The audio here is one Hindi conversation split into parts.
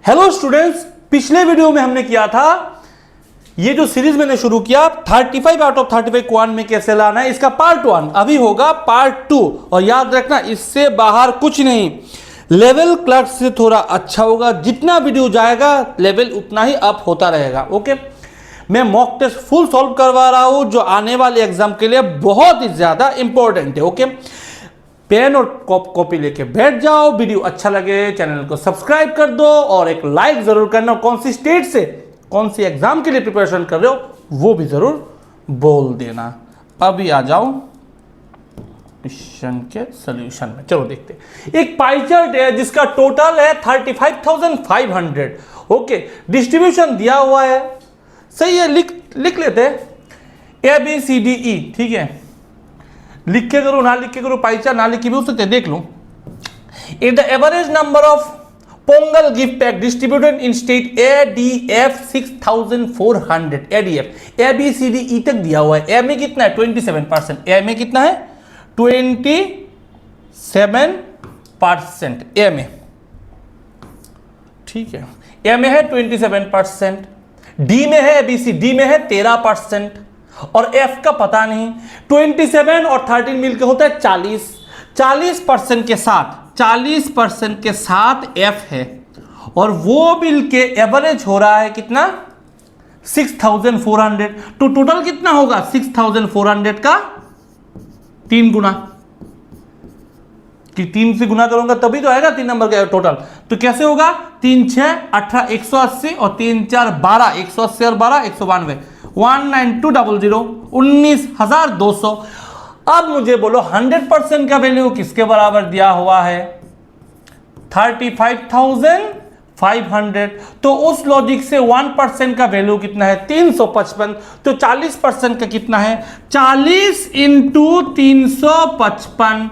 हेलो स्टूडेंट्स, पिछले वीडियो में हमने किया था ये जो सीरीज मैंने शुरू किया 35 आउट ऑफ 35 क्वांट में कैसे लाना है, इसका पार्ट 1 अभी होगा पार्ट 2। और याद रखना इससे बाहर कुछ नहीं, लेवल क्लास से थोड़ा अच्छा होगा, जितना वीडियो जाएगा लेवल उतना ही अप होता रहेगा। ओके, मैं मॉक टेस्ट फुल सॉल्व करवा रहा हूं जो आने वाले एग्जाम के लिए बहुत ही ज्यादा इंपॉर्टेंट है। ओके, पेन और कॉपी लेके बैठ जाओ। वीडियो अच्छा लगे चैनल को सब्सक्राइब कर दो और एक लाइक जरूर करना। कौन सी स्टेट से कौन सी एग्जाम के लिए प्रिपरेशन कर रहे हो वो भी जरूर बोल देना। अभी आ जाओ क्वेश्चन के सॉल्यूशन में। चलो देखते हैं। एक पाई चार्ट है जिसका टोटल है 35,500। ओके, डिस्ट्रीब्यूशन दिया हुआ है, सही है, लिख लेते हैं ABCDE। ठीक है, लिख के करो ना लिख के करो, पाई चार्ट ना लिख के भी हो सकते हैं, देख लो। If the average number of Pongal gift pack distributed in state ADF 6,400। ADF ABCDE तक दिया हुआ है। ए में कितना है 27%। ए में कितना है 27% ए में। ठीक है, ए में है 27%, डी में है ABC, डी में है 13% और F का पता नहीं। 27 और 13 मिलकर होता है 40% के साथ 40% के साथ F है और वो बिल के एवरेज हो रहा है कितना 6,400। तो टोटल कितना होगा 6,400 का 3 गुना, कि 3 से गुना करूंगा तभी तो आएगा 3 नंबर का टोटल। तो कैसे होगा 3 6 18 180 और 3 4 12 180 और 12 192 19200 19,200। अब मुझे बोलो 100% का वैल्यू किसके बराबर दिया हुआ है 35,500। तो उस लॉजिक से 1% का वैल्यू कितना है 355। तो 40% का कितना है 40 इंटू 355।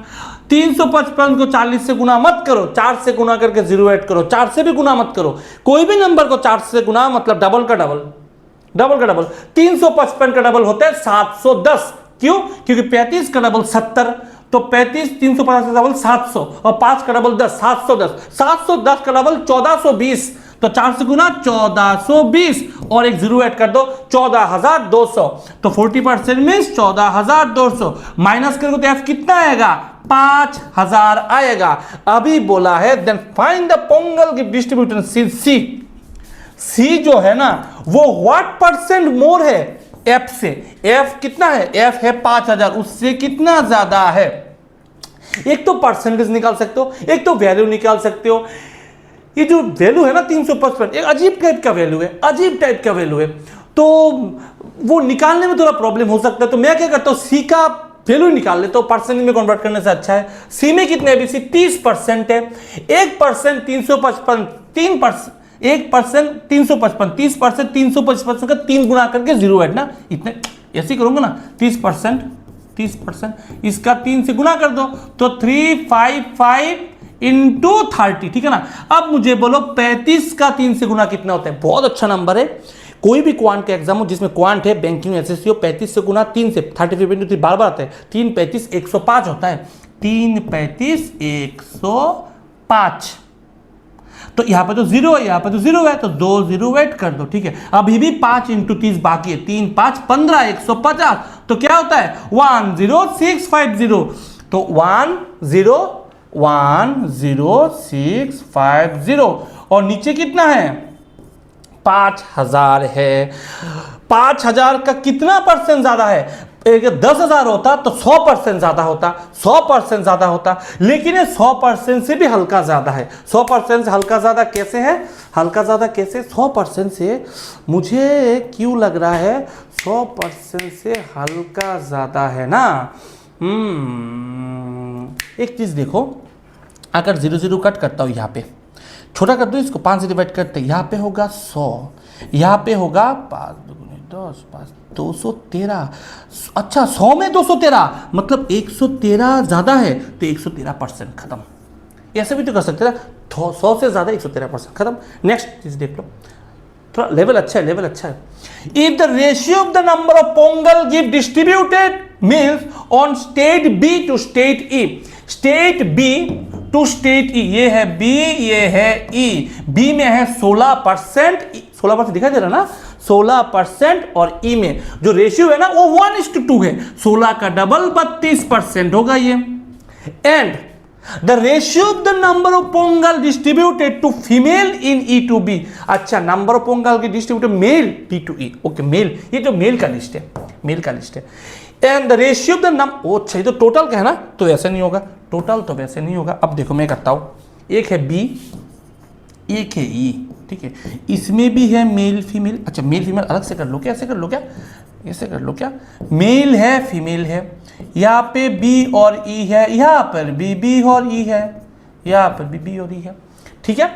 355 को 40 से गुना मत करो, 4 से गुना करके 0 ऐड करो, 4 से भी गुना मत करो। कोई भी नंबर को 4 से गुना मतलब डबल का डबल, डबल का डबल। 355 का डबल होता है 710। क्यों? क्योंकि 35 का डबल 70, तो 35 350 का डबल 700 और 5 का डबल 10 710। 710 का डबल 1420, तो 4 से गुना 1420 और एक 0 ऐड कर दो 14,200। तो 40% मीन्स 14,200 माइनस करोगे तो F कितना आएगा 5,000 आएगा। अभी बोला है then find the Pongal gift distribution C जो है ना वो व्हाट परसेंट मोर है F से। F कितना है F है 5,000, उससे कितना ज्यादा है। एक तो परसेंटेज निकाल सकते हो, एक तो वैल्यू निकाल सकते हो। ये जो वैल्यू है ना 355 एक अजीब टाइप का वैल्यू है, अजीब टाइप का वैल्यू है, तो वो निकालने में थोड़ा प्रॉब्लम हो सकता है। तो मैं क्या करता हूं सी का वैल्यू निकाल लेता हूं, परसेंट में कन्वर्ट करने से अच्छा है। सी में कितने ABC 30% है। 1% 355 3%, 1% 355 30% 355 का 3 गुना करके 0 ऐड ना, इतने ऐसे करूंगा ना 30% इसका 3 से गुना कर दो तो 355 इंटू 30। ठीक है ना। अब मुझे बोलो 35 का 3 से गुना कितना होता है। बहुत अच्छा नंबर है। कोई भी क्वांट का एग्जाम हो जिसमें क्वांट है, बैंकिंग एसएससी हो, 35 से गुना 3 से 35 इंटू 3 बार आता है। 3 35 105 होता है। 3 35 105। तो यहां पे तो 0 है, यहां पे तो 0 है, तो 2 0 ऐड कर दो। ठीक है, अभी भी 5 इंटू 30 बाकी है। 3 5 15 150। तो क्या होता है 10650। तो 10650 और नीचे कितना है 5,000 है। 5,000 का कितना परसेंट ज्यादा है। 10,000 होता तो 100% ज्यादा होता, 100% ज्यादा होता, लेकिन ये 100% से भी हल्का ज्यादा है। 100% से हल्का ज्यादा कैसे है, हल्का ज्यादा कैसे 100% से मुझे क्यों लग रहा है 100% से हल्का ज्यादा है ना। एक चीज देखो, अगर 0 0 कट करता हूं, यहां पे छोटा कर दो इसको, 5 से डिवाइड करते, यहां पे होगा 100, यहां पे होगा 5 10 5 213। अच्छा 100 में 213 मतलब 113 ज्यादा है, तो 113% खत्म। ऐसे भी तो कर सकते थे 100 से ज्यादा 113% खत्म। नेक्स्ट चीज देख लो, थोड़ा लेवल अच्छा है, लेवल अच्छा है। If the ratio of the number of Pongal gift distributed means on state B to state E, state B to state E, ये है बी, ये है ई। बी में है 16%, 16% दिखाई दे रहा ना, 16%, और ई में जो रेशियो है ना वो 1:2 है। 16 का डबल 32% होगा ये। And the ratio of the number of Pongal distributed to female in E to B. अच्छा, नंबर ऑफ पोंगल की distributed male B to E. Okay, male, ये जो मेल का लिस्ट है, मेल का लिस्ट है। And the ratio of the number, अच्छा ये तो टोटल का है ना, तो ऐसे नहीं होगा, टोटल तो वैसे नहीं होगा। अब देखो मैं करता हूं, एक है बी, एक है ई, ठीक है, इसमें भी है मेल फीमेल। अच्छा, मेल फीमेल अलग से कर लो क्या, ऐसे कर लो क्या, ऐसे कर लो क्या, मेल है फीमेल है, यहाँ पे बी और ई है, यहाँ पर बी और ई है, यहाँ पर बी और ई है, ठीक है।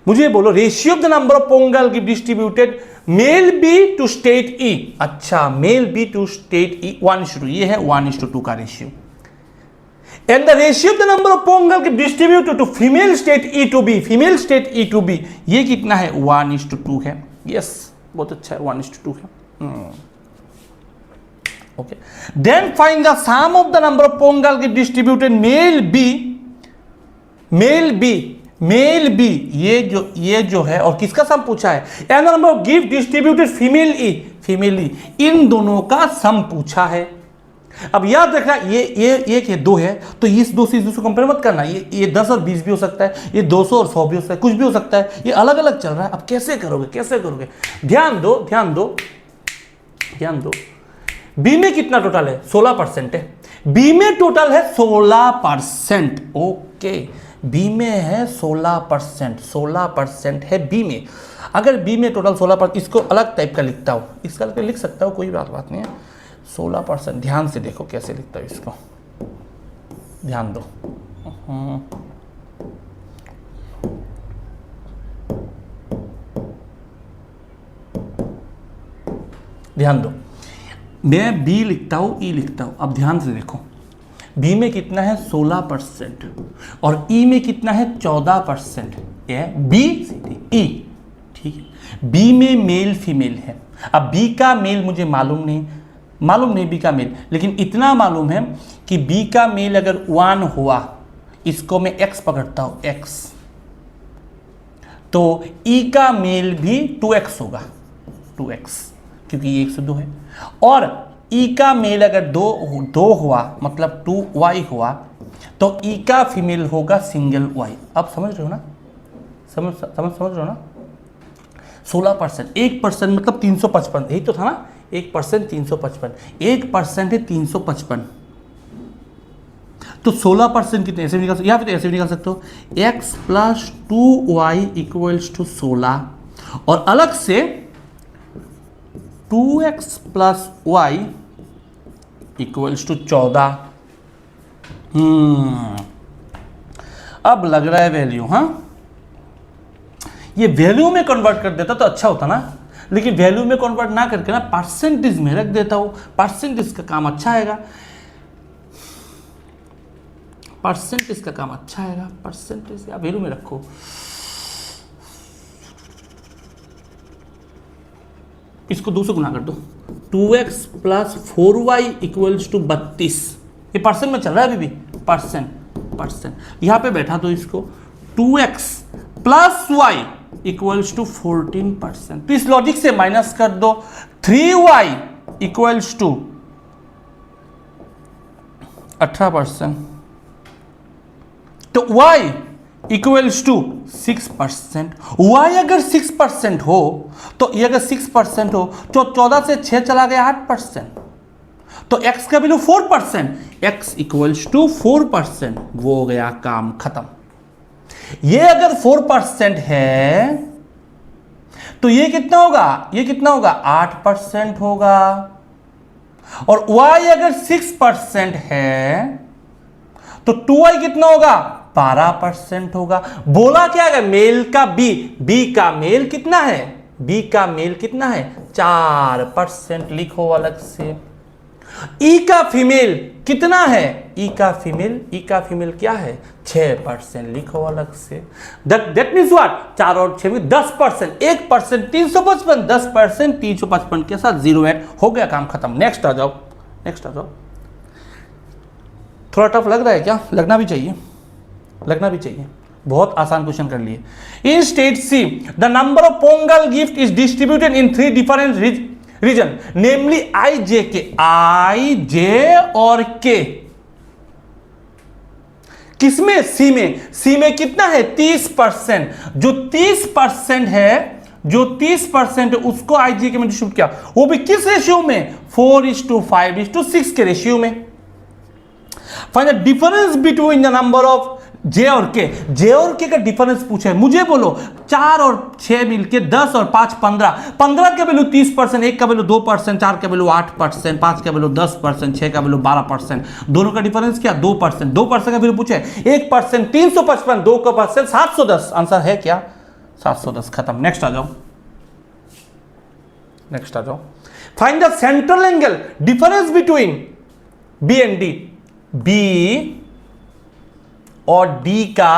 मुझे बोलो ratio of the number of Pongal की distributed male B to state E. अच्छा, male B to state E 1:2, ये है 1:2 का ratio. And the ratio of the number of Pongal की distributed to female state E to B, female state E to B, ये कितना है 1:2 है। यस, बहुत अच्छा है, 1:2 है। Okay, then find the sum of the number of Pongal की डिस्ट्रीब्यूटेड मेल बी, ये जो है, और किसका सम पूछा है, and the number of gift distributed female E, इन दोनों का सम पूछा है। अब याद रखना, ये एक है, 2 है, तो इस 2 से इस 2 से कंपेयर मत करना। ये 10 और 20 भी हो सकता है, ये 200 और 100 भी हो सकता है, कुछ भी हो सकता है, ये अलग अलग चल रहा है। अब कैसे करोगे, कैसे करोगे, ध्यान दो, ध्यान दो, ध्यान दो। बी में कितना टोटल है, 16% है, बी में टोटल है 16%। ओके, बी में है 16%, 16% है बी में। अगर बी में टोटल 16%, इसको अलग टाइप का लिखता हूँ, इसका लिख सकता हूँ, कोई बात नहीं है। 16%, ध्यान से देखो कैसे लिखता हूँ इसको, ध्यान दो। ध्यान दो, मैं बी लिखता हूँ, ई लिखता हूँ। अब ध्यान से देखो, बी में कितना है 16% और ई में कितना है 14%। ये बी ई, ठीक है। बी में मेल फीमेल है। अब बी का मेल मुझे मालूम नहीं बी का मेल, लेकिन इतना मालूम है कि बी का मेल अगर 1 हुआ, इसको मैं x पकड़ता हूँ, x, तो ई का मेल भी 2x होगा, 2x, क्योंकि ये 1 से 2 है। और ई का मेल अगर 2 हुआ, मतलब 2y हुआ, तो ई का फीमेल होगा सिंगल y। अब समझ रहे हो ना, समझ रहे हो ना। 16%, 1% मतलब 355, यही तो था ना, 1% 355, 1% है 355, तो 16% कितने, ऐसे भी निकाल सकते, या फिर ऐसे भी निकाल सकते हो, x + 2y = 16, और अलग से 2x + y = 14। अब लग रहा है वैल्यू, हाँ, ये वैल्यू में कन्वर्ट कर देता तो अच्छा होता ना, लेकिन वैल्यू में कन्वर्ट ना करके ना परसेंटेज में रख देता हूं। परसेंटेज का काम अच्छा आएगा, परसेंटेज का काम अच्छा आएगा, परसेंटेज या वैल्यू में रखो। इसको 2 से गुना कर दो, 2x + 4y = 32। ये परसेंट में चल रहा है अभी भी, परसेंट। यहां पे बैठा दो इसको, 2x + y = 14%। तो इस लॉजिक से माइनस कर दो, 3y = 18%, तो y = 6%। y अगर 6% हो, तो ये अगर 6% हो, तो 14 से 6 चला गया 8%, तो x का वैल्यू 4%, x = 4%, वो हो गया काम खत्म। ये अगर 4% है, तो ये कितना होगा, ये कितना होगा, 8% होगा। और y अगर 6% है, तो 2y कितना होगा, 12% होगा। बोला क्या है, मेल का बी का मेल कितना है, बी का मेल कितना है, 4%, लिखो अलग से। ई का फीमेल कितना है, ई का फीमेल क्या है, 6%, लिखो अलग से। दैट मीन्स व्हाट, 4 और 6 में 10%, 1% 355, 10% 355 के साथ 0 ऐड हो गया, काम खत्म। नेक्स्ट आ जाओ। थोड़ा टफ लग रहा है क्या, लगना भी चाहिए। लगना भी चाहिए, बहुत आसान क्वेश्चन कर लिए। In state C the number of Pongal gift is distributed in 3 different region, namely I J K, I जे और के। किसमें? सी में। सी में कितना है? 30%। जो 30% है, जो 30% है उसको आईजे के में डिस्ट्रीब्यूट किया, वो भी किस रेशियो में? 4:5:6 के रेशियो में। Find the difference between the number of J और के। जे और के का डिफरेंस पूछा है, मुझे बोलो 4 और 6 मिलके 10 और 5 15, 15 का वैल्यू 30%, 1 का वैल्यू 2%, 4 का वैल्यू 8%, 5 का वैल्यू 10%, 6 का वैल्यू 12%। दोनों का डिफरेंस क्या? 2%। 2% का वैल्यू पूछा है, 1% 355, 2% 710। आंसर है क्या? 710। खत्म। नेक्स्ट आ जाओ, नेक्स्ट आ जाओ। Find the central angle difference between B and D. B और डी का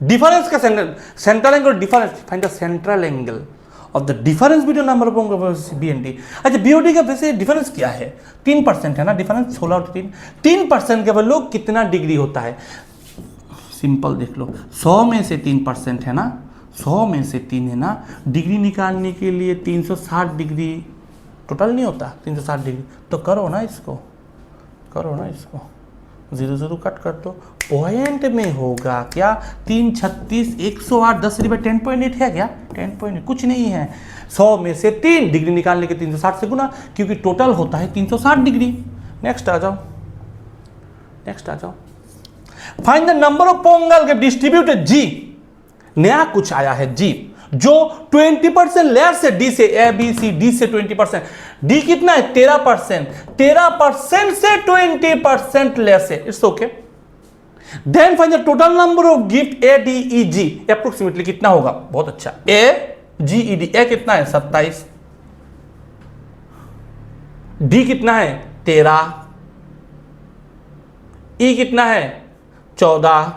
डिफरेंस का central angle difference. Find the central angle of the difference between number of B and D. अच्छा, बी और डी का वैसे डिफरेंस क्या है? 3% है ना डिफरेंस, 16 और 3। 3% के वैल्यू कितना डिग्री होता है? सिंपल देख लो, 100 में से 3% है ना, 100 में से 3 है ना, डिग्री निकालने के लिए 360 डिग्री टोटल नहीं होता, 360 डिग्री। तो करो ना इसको, करो ना इसको, 0 0 कट कर दो। पॉइंट में होगा क्या? 3 36 108 10/10.8 है क्या? 10.8 कुछ नहीं है। 100 में से 3 डिग्री निकालने के 360 से गुना, क्योंकि टोटल होता है 360 डिग्री। नेक्स्ट आ जाओ, नेक्स्ट आ जाओ। Find the number of Pongal gift distributed G. नया कुछ आया है जी, जो 20% लेस से डी से, ए बी सी डी से 20%। डी कितना है? 13%। 13% से 20% लेस है। It's okay. Then find the total number of gift A D E G. Approximately कितना होगा? बहुत अच्छा। ए जी ई डी। ए कितना है? 27। डी कितना है? 13। ई कितना है? 14।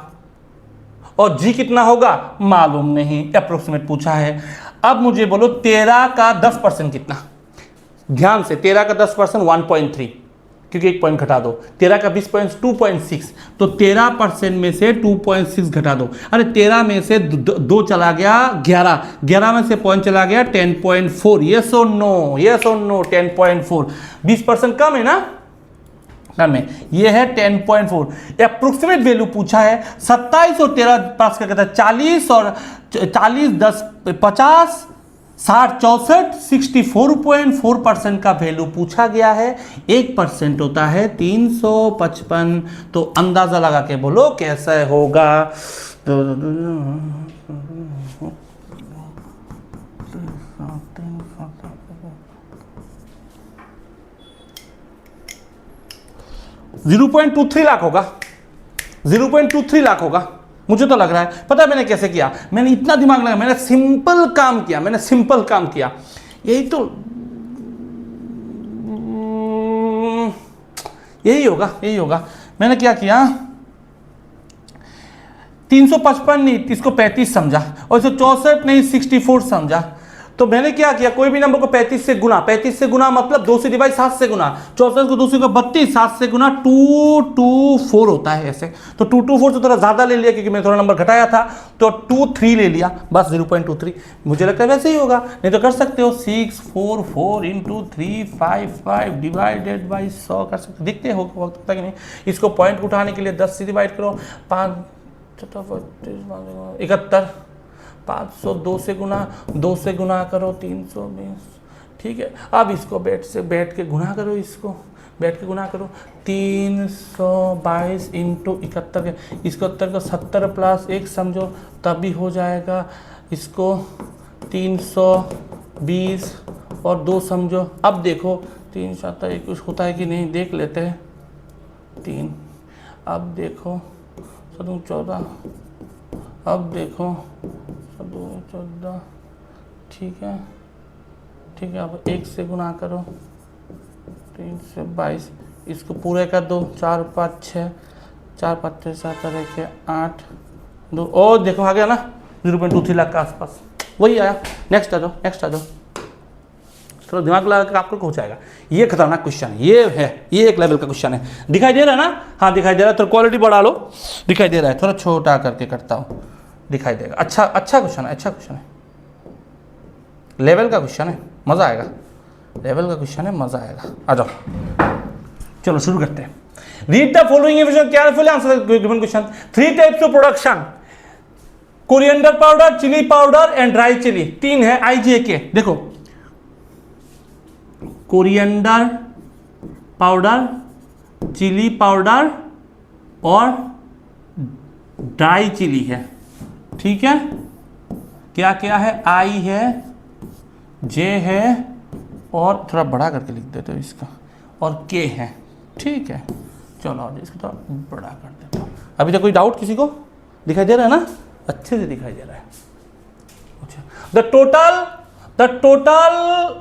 और जी कितना होगा? मालूम नहीं, अप्रोक्सीमेट पूछा है। अब मुझे बोलो 13 का 10% कितना? ध्यान से, 13 का 10% 1.3, क्योंकि 1 पॉइंट घटा दो। 13 का 20% 2.6, तो 13% में से 2.6 घटा दो। अरे 13 में से 2 चला गया 11, 11 में से पॉइंट चला गया 10.4। यस और नो? यस और नो? 10.4। 20% कम है ना? में ये है 10.4। अप्रोक्सीमेट वैल्यू पूछा है। 27 और 13 पास क्या कहता है? 40 और 40 10 50 60 64 64.4% का वैल्यू पूछा गया है। 1% होता है 355। तो अंदाजा लगा के बोलो कैसा होगा? 0.23 लाख होगा। 0.23 लाख होगा, मुझे तो लग रहा है। पता है मैंने कैसे किया? मैंने इतना दिमाग लगाया, मैंने सिंपल काम किया, मैंने सिंपल काम किया। यही तो, यही होगा, यही होगा। मैंने क्या किया? 355 नहीं, इसको 35 समझा, और इसको 64 नहीं 64 समझा। तो मैंने क्या किया? कोई भी नंबर को 35 से गुना, 35 से गुना मतलब 2 से डिवाइड 7 से गुना, 64 को 2 से 32, 7 से गुना 224 होता है ऐसे। तो 224 से थोड़ा ज़्यादा ले लिया क्योंकि मैंने थोड़ा नंबर घटाया था, तो 23 ले लिया बस। 0.23 मुझे लगता है वैसे ही होगा। नहीं तो कर सकते हो 644 × 355 डिवाइडेड बाई 100 कर सकते, दिखते हो वक्त तक नहीं। इसको पॉइंट उठाने के लिए 10 से डिवाइड करो, 5 71, 500 2 से गुना करो 320। ठीक है, अब इसको बैठ के गुना करो, इसको बैठ के गुना करो। 322 × 71, इसको 71 को 70 + 1 समझो तब भी हो जाएगा। इसको 320 और 2 समझो। अब देखो 3 7 21 होता है कि नहीं, देख लेते हैं। 3, अब देखो 14, अब देखो 14, ठीक है, ठीक है। अब 1 से गुना करो, 3 से 22, इसको पूरे कर दो। 4 5 6, 4 5 6 7 8 2, और देखो आ गया ना 0.23 लाख के आसपास, वही आया। नेक्स्ट आ जाओ, नेक्स्ट आ जाओ। थोड़ा दिमाग लगा कर आपको हो जाएगा। ये खतरनाक क्वेश्चन है, ये है, ये एक लेवल का क्वेश्चन है। दिखाई दे रहा है ना? हाँ दिखाई दे रहा है। तो क्वालिटी बढ़ा लो, दिखाई दे रहा है, थोड़ा छोटा करके करता हूँ, दिखाई देगा। अच्छा क्वेश्चन है, अच्छा क्वेश्चन है, लेवल का क्वेश्चन है, मज़ा आएगा। लेवल का क्वेश्चन है, मज़ा आएगा। आ जाओ, चलो शुरू करते हैं। Read the following information carefully, answer the given question. 3 types of production, coriander powder, chilli powder and dry chilli. 3 है IJK। देखो, कोरिएंडर पाउडर, चिली पाउडर और ड्राई चिली है, ठीक है। क्या क्या है? I है, J है, और थोड़ा बड़ा करके लिख देते हो इसका, और K है, ठीक है। चलो और इसको थोड़ा बड़ा कर देता हूँ। अभी तक कोई डाउट किसी को? दिखाई दे रहा है ना? अच्छे से दिखाई दे रहा है। The total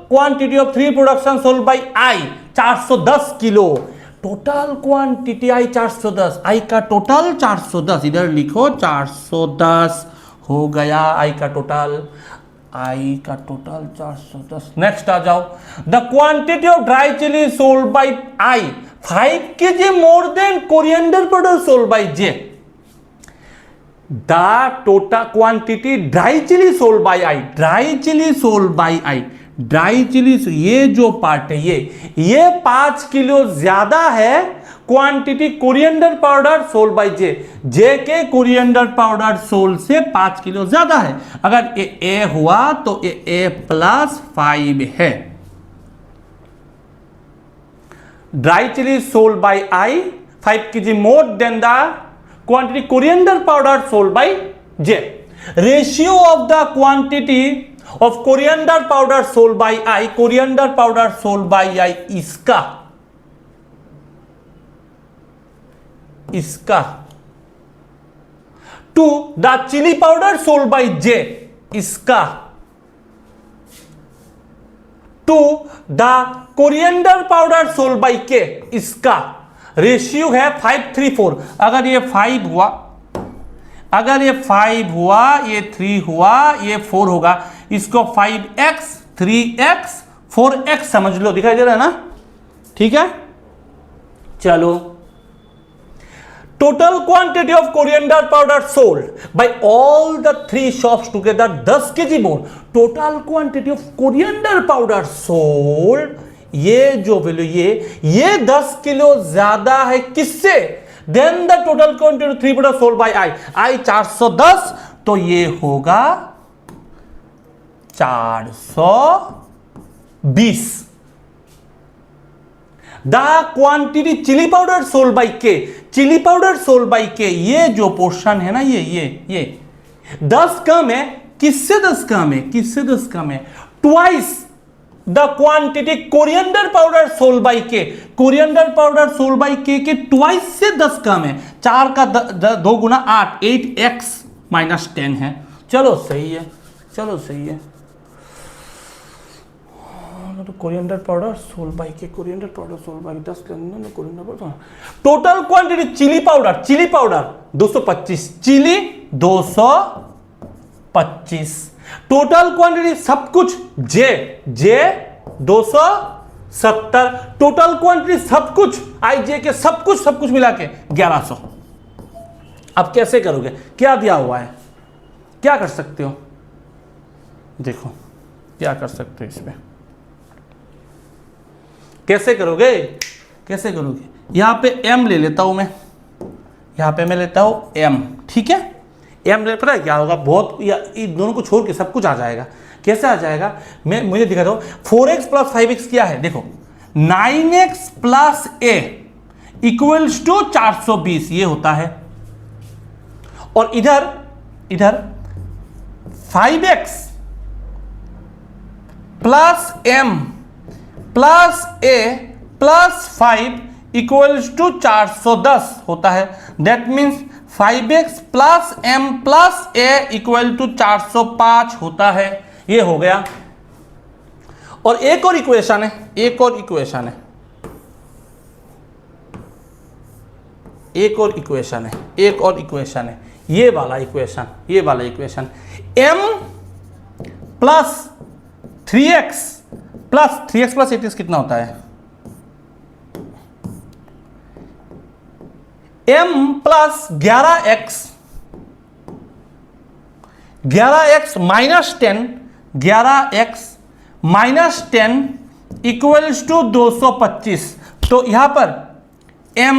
quantity of 3 production sold by I 410 kilo. Total quantity I 410, I का टोटल 410, इधर लिखो 410 हो गया I का टोटल, I का टोटल 410। नेक्स्ट आ जाओ। The quantity of dry chilli sold by I 5 kg more than coriander powder sold by J। The total quantity dry chilli sold by I, dry chilli sold by I, dry chilli, ये जो पार्ट है ये 5 किलो ज्यादा है quantity coriander powder sold by J K coriander powder sold से 5 किलो ज्यादा है। अगर ये A हुआ तो ये A+5 है। Dry chilli sold by I 5 kg more than the quantity coriander powder sold by J. Ratio of the quantity of coriander powder sold by I, coriander powder sold by I इसका to the chili powder sold by J, इसका to the coriander powder sold by K, इसका रेशियो है 5:3:4। अगर ये 5 हुआ, अगर ये 5 हुआ, ये 3 हुआ, ये 4 होगा, इसको 5x 3x 4x समझ लो। दिखाई दे रहा है ना? ठीक है, चलो। Total quantity of coriander powder sold by all the 3 shops together 10 kg more. Total quantity of coriander powder sold, ये जो वैल्यू ये 10 किलो ज्यादा है किससे? Then the total quantity 3 product sold by I 410, तो ये होगा 420। The quantity chilli powder sold by K, chilli powder sold by K, ये जो पोर्शन है ना, ये 10 कम है। किससे 10 कम है? किससे 10 कम है? Twice the quantity coriander powder sold by K, coriander powder sold by K के ट्वाइस से 10 कम है। 4 का 2 गुना 8, 8x-10 है। चलो सही है, चलो सही है। तो coriander powder sold by K, coriander powder sold by 10 coriander powder. Total quantity chilli powder 225, chilli 225। Total quantity सब कुछ जे 270। टोटल क्वांटिटी सब कुछ IJ के सब कुछ मिला के 1100। अब कैसे करोगे? क्या दिया हुआ है, क्या कर सकते हो? देखो क्या कर सकते हो इसमें, कैसे करोगे? कैसे करोगे? यहां पे M ले लेता हूं मैं, यहां पे मैं लेता हूं M, ठीक है। M ले, पता है क्या होगा? बहुत, या इन दोनों को छोड़ के सब कुछ आ जाएगा। कैसे आ जाएगा? मुझे दिखाता हूं। 4x + 5x क्या है? देखो, 9x + A इक्वल्स टू 420, ये होता है। और इधर 5x + M + A + 5 equals to 410 होता है। That means 5x + M + A equal to 405 होता है। ये हो गया। और एक और इक्वेशन है, एक और इक्वेशन है, ये वाला equation, M + 3x plus 3x plus 8x कितना होता है, m plus 11x minus 10, 11x minus 10 equals to 225। तो यहां पर m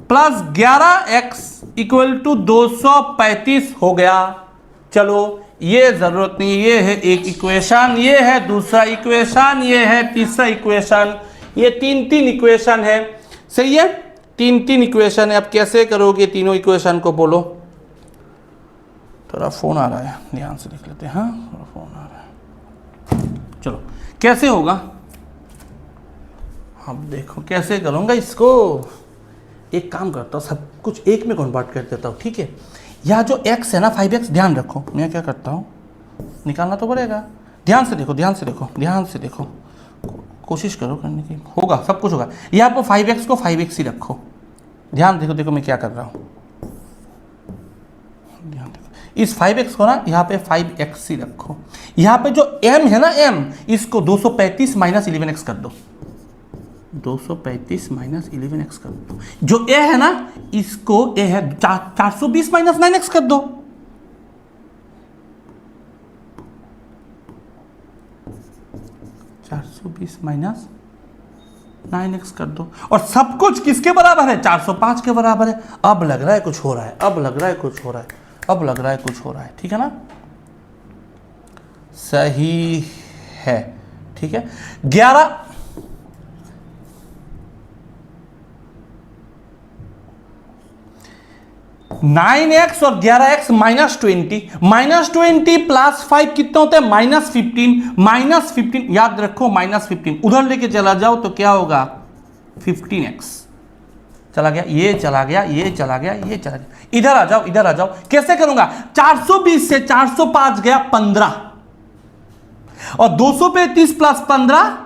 plus 11x equal to 235 हो गया। चलो ये जरूरत नहीं, ये है एक इक्वेशन, ये है दूसरा इक्वेशन, ये है तीसरा इक्वेशन, ये तीन इक्वेशन है, सही है, तीन इक्वेशन है। अब कैसे करोगे तीनों इक्वेशन को, बोलो। थोड़ा फोन आ रहा है, ध्यान से देख लेते हैं। हाँ थोड़ा फोन आ रहा है, चलो कैसे होगा, अब देखो कैसे करूँगा इसको। एक काम करता हूँ, सब कुछ एक में कन्वर्ट कर देता हूँ, ठीक है। यहाँ जो x है ना 5x, ध्यान रखो, मैं क्या करता हूँ, निकालना तो पड़ेगा। ध्यान से देखो, ध्यान से देखो, ध्यान से देखो, कोशिश करो करने की, होगा सब कुछ होगा। यहाँ पर 5x को 5x ही रखो, ध्यान देखो, देखो मैं क्या कर रहा हूँ, ध्यान देखो। इस 5x को ना यहाँ पे 5x ही रखो। यहाँ पे जो m है ना, m, इसको 235 माइनस 11x कर दो, 235 माइनस 11x कर दो। जो a है ना, इसको a है 420 माइनस 9x कर दो, 420 माइनस 9x कर दो। और सब कुछ किसके बराबर है, 405 के बराबर है। अब लग रहा है कुछ हो रहा है, अब लग रहा है कुछ हो रहा है, अब लग रहा है कुछ हो रहा है, ठीक है ना, सही है, ठीक है। 9x और 11x माइनस 20 प्लस 5 कितना होता है, माइनस 15 याद रखो, माइनस 15 उधर लेके चला जाओ तो क्या होगा, 15x चला गया, ये चला गया, ये चला गया, ये चला गया। इधर आ जाओ, इधर आ जाओ, कैसे करूंगा, 420 से 405 गया 15, और 235 प्लस 15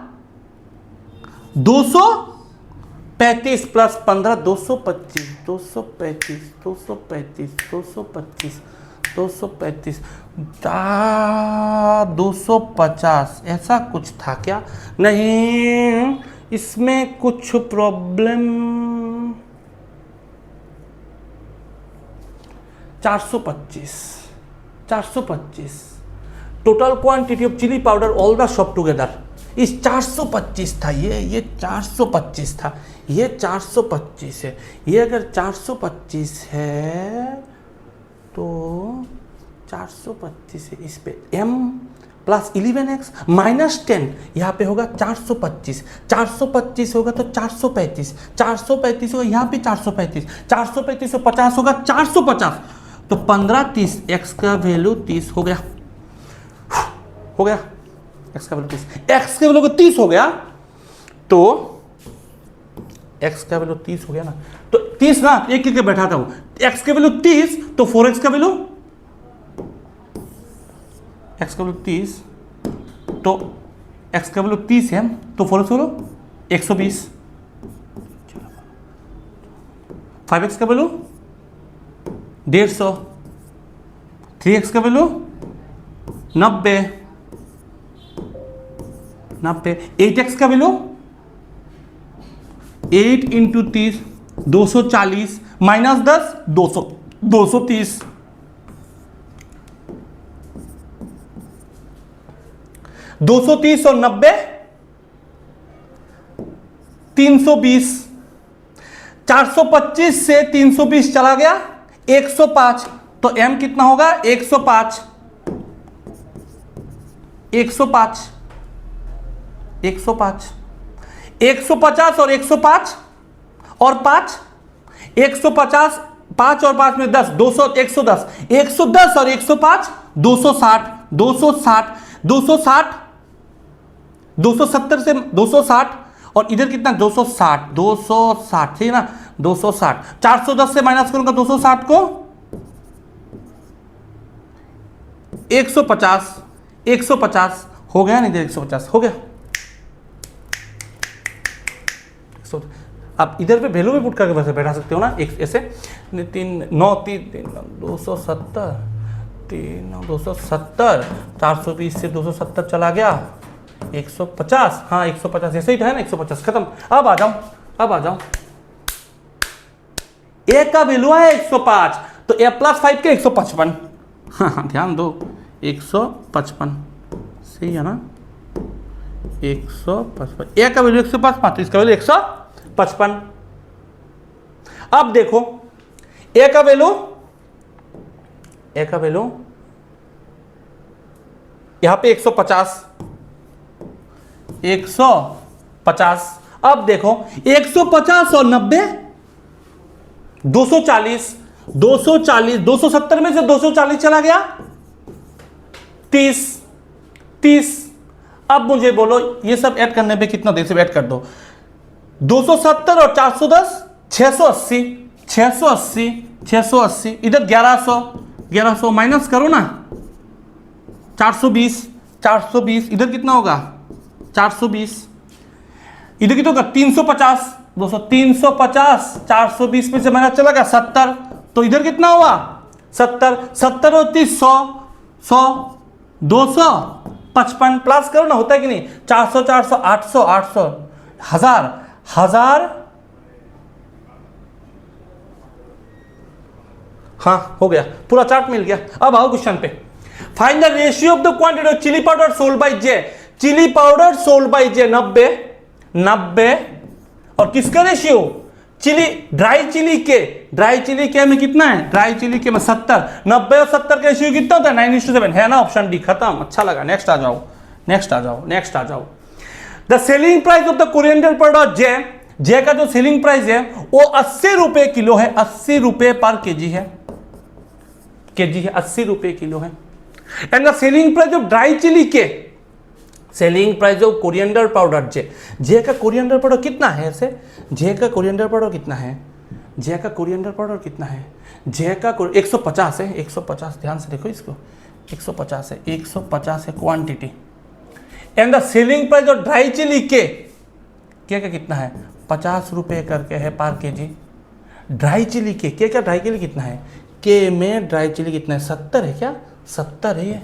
235 प्लस 15 225, 235 235 225 235 250, ऐसा कुछ था क्या, नहीं इसमें कुछ problem. 425 total quantity of chilli powder all the shop together इस 425 था, ये 425 था, ये 425 है। ये अगर 425 है तो 425 है, इस पे m प्लस 11x माइनस 10, यहाँ पे होगा 425, 425 होगा तो 435, 435 होगा यहाँ पे 435, 435 से 50 होगा 450, तो 15 30, x का वैल्यू 30 हो गया, हो गया, x का वैल्यू 30, x का वैल्यू 30 हो गया, तो x का वैल्यू 30 हो गया ना, तो 30 ना एक एक बैठाता हूं, x का वैल्यू 30 तो 4x का वैल्यू, x का वैल्यू 30 तो x का वैल्यू 30 है तो 4x का वैल्यू 120, 5x का वैल्यू 150, 3x का वैल्यू 90, 8x का वैल्यू 8 इंटू 30 240 माइनस 10 200 230, 230 और 90 320, 425 से 320 चला गया 105, तो m कितना होगा 105 105 105 150 और 105 और 5 150 5 और 5 में 10 200 110 110 और 105 260 260 260 270 से 260 और इधर कितना 260 260 ठीक है ना 260 410 से माइनस करूंगा 260 को 150 हो गया नहीं, इधर 150 हो गया। आप इधर पे वैल्यू भी पुट करके वैसे बैठा सकते हो ना, एक ऐसे 3 9 3 270 270, 420 से 270 चला गया, 150, हाँ 150 ऐसे ही था ना, 150 खत्म। अब आ जाओ ए का वैल्यू है 105, तो ए प्लस 5 के 155, हाँ ध्यान दो 155 सही है ना, 155, ए का वैल्यू 155 तो इसका वैल्यू 155। अब देखो ए का वैल्यू यहां पे 150। अब देखो 150 और 90 240, 270 में से 240 चला गया 30। अब मुझे बोलो ये सब ऐड करने पे कितना देर से ऐड कर दो, 270 और 410 680, इधर 1100 माइनस करो ना, 420 इधर कितना होगा 420, इधर कितना होगा 350, 350 420 में से माइनस चला गया 70, तो इधर कितना हुआ 70 और 30 100 255 प्लस करो ना, होता है कि नहीं, 400 800 1000, हाँ हो गया, पूरा चार्ट मिल गया। अब आओ क्वेश्चन पे, find the ratio of the quantity of chilli powder sold by J, chili powder sold by J 90 और किसका रेशियो, ड्राई चिली के में कितना है, ड्राई चिली के में 70, 90 और 70 का रेशियो कितना होता है 9:7 है ना, ऑप्शन डी खत्म। अच्छा लगा, नेक्स्ट आ जाओ। The selling price of the coriander powder J का जो सेलिंग प्राइस है वो 80 रुपए किलो है, 80 रुपए पर केजी है, 80 रुपए किलो है। And the selling price of dry chilli K, selling price of coriander powder J का कोरिएंडर पाउडर कितना है, ऐसे जे का कोरिएंडर पाउडर कितना है, जे का 150 है, 150 ध्यान से देखो इसको, 150 है quantity. And the selling price of dry chilli के क्या कितना है, 50 रुपए करके है पर केजी। ड्राई चिली के क्या ड्राई चिली कितना है, के में ड्राई चिली कितना है, 70 है क्या, 70 है,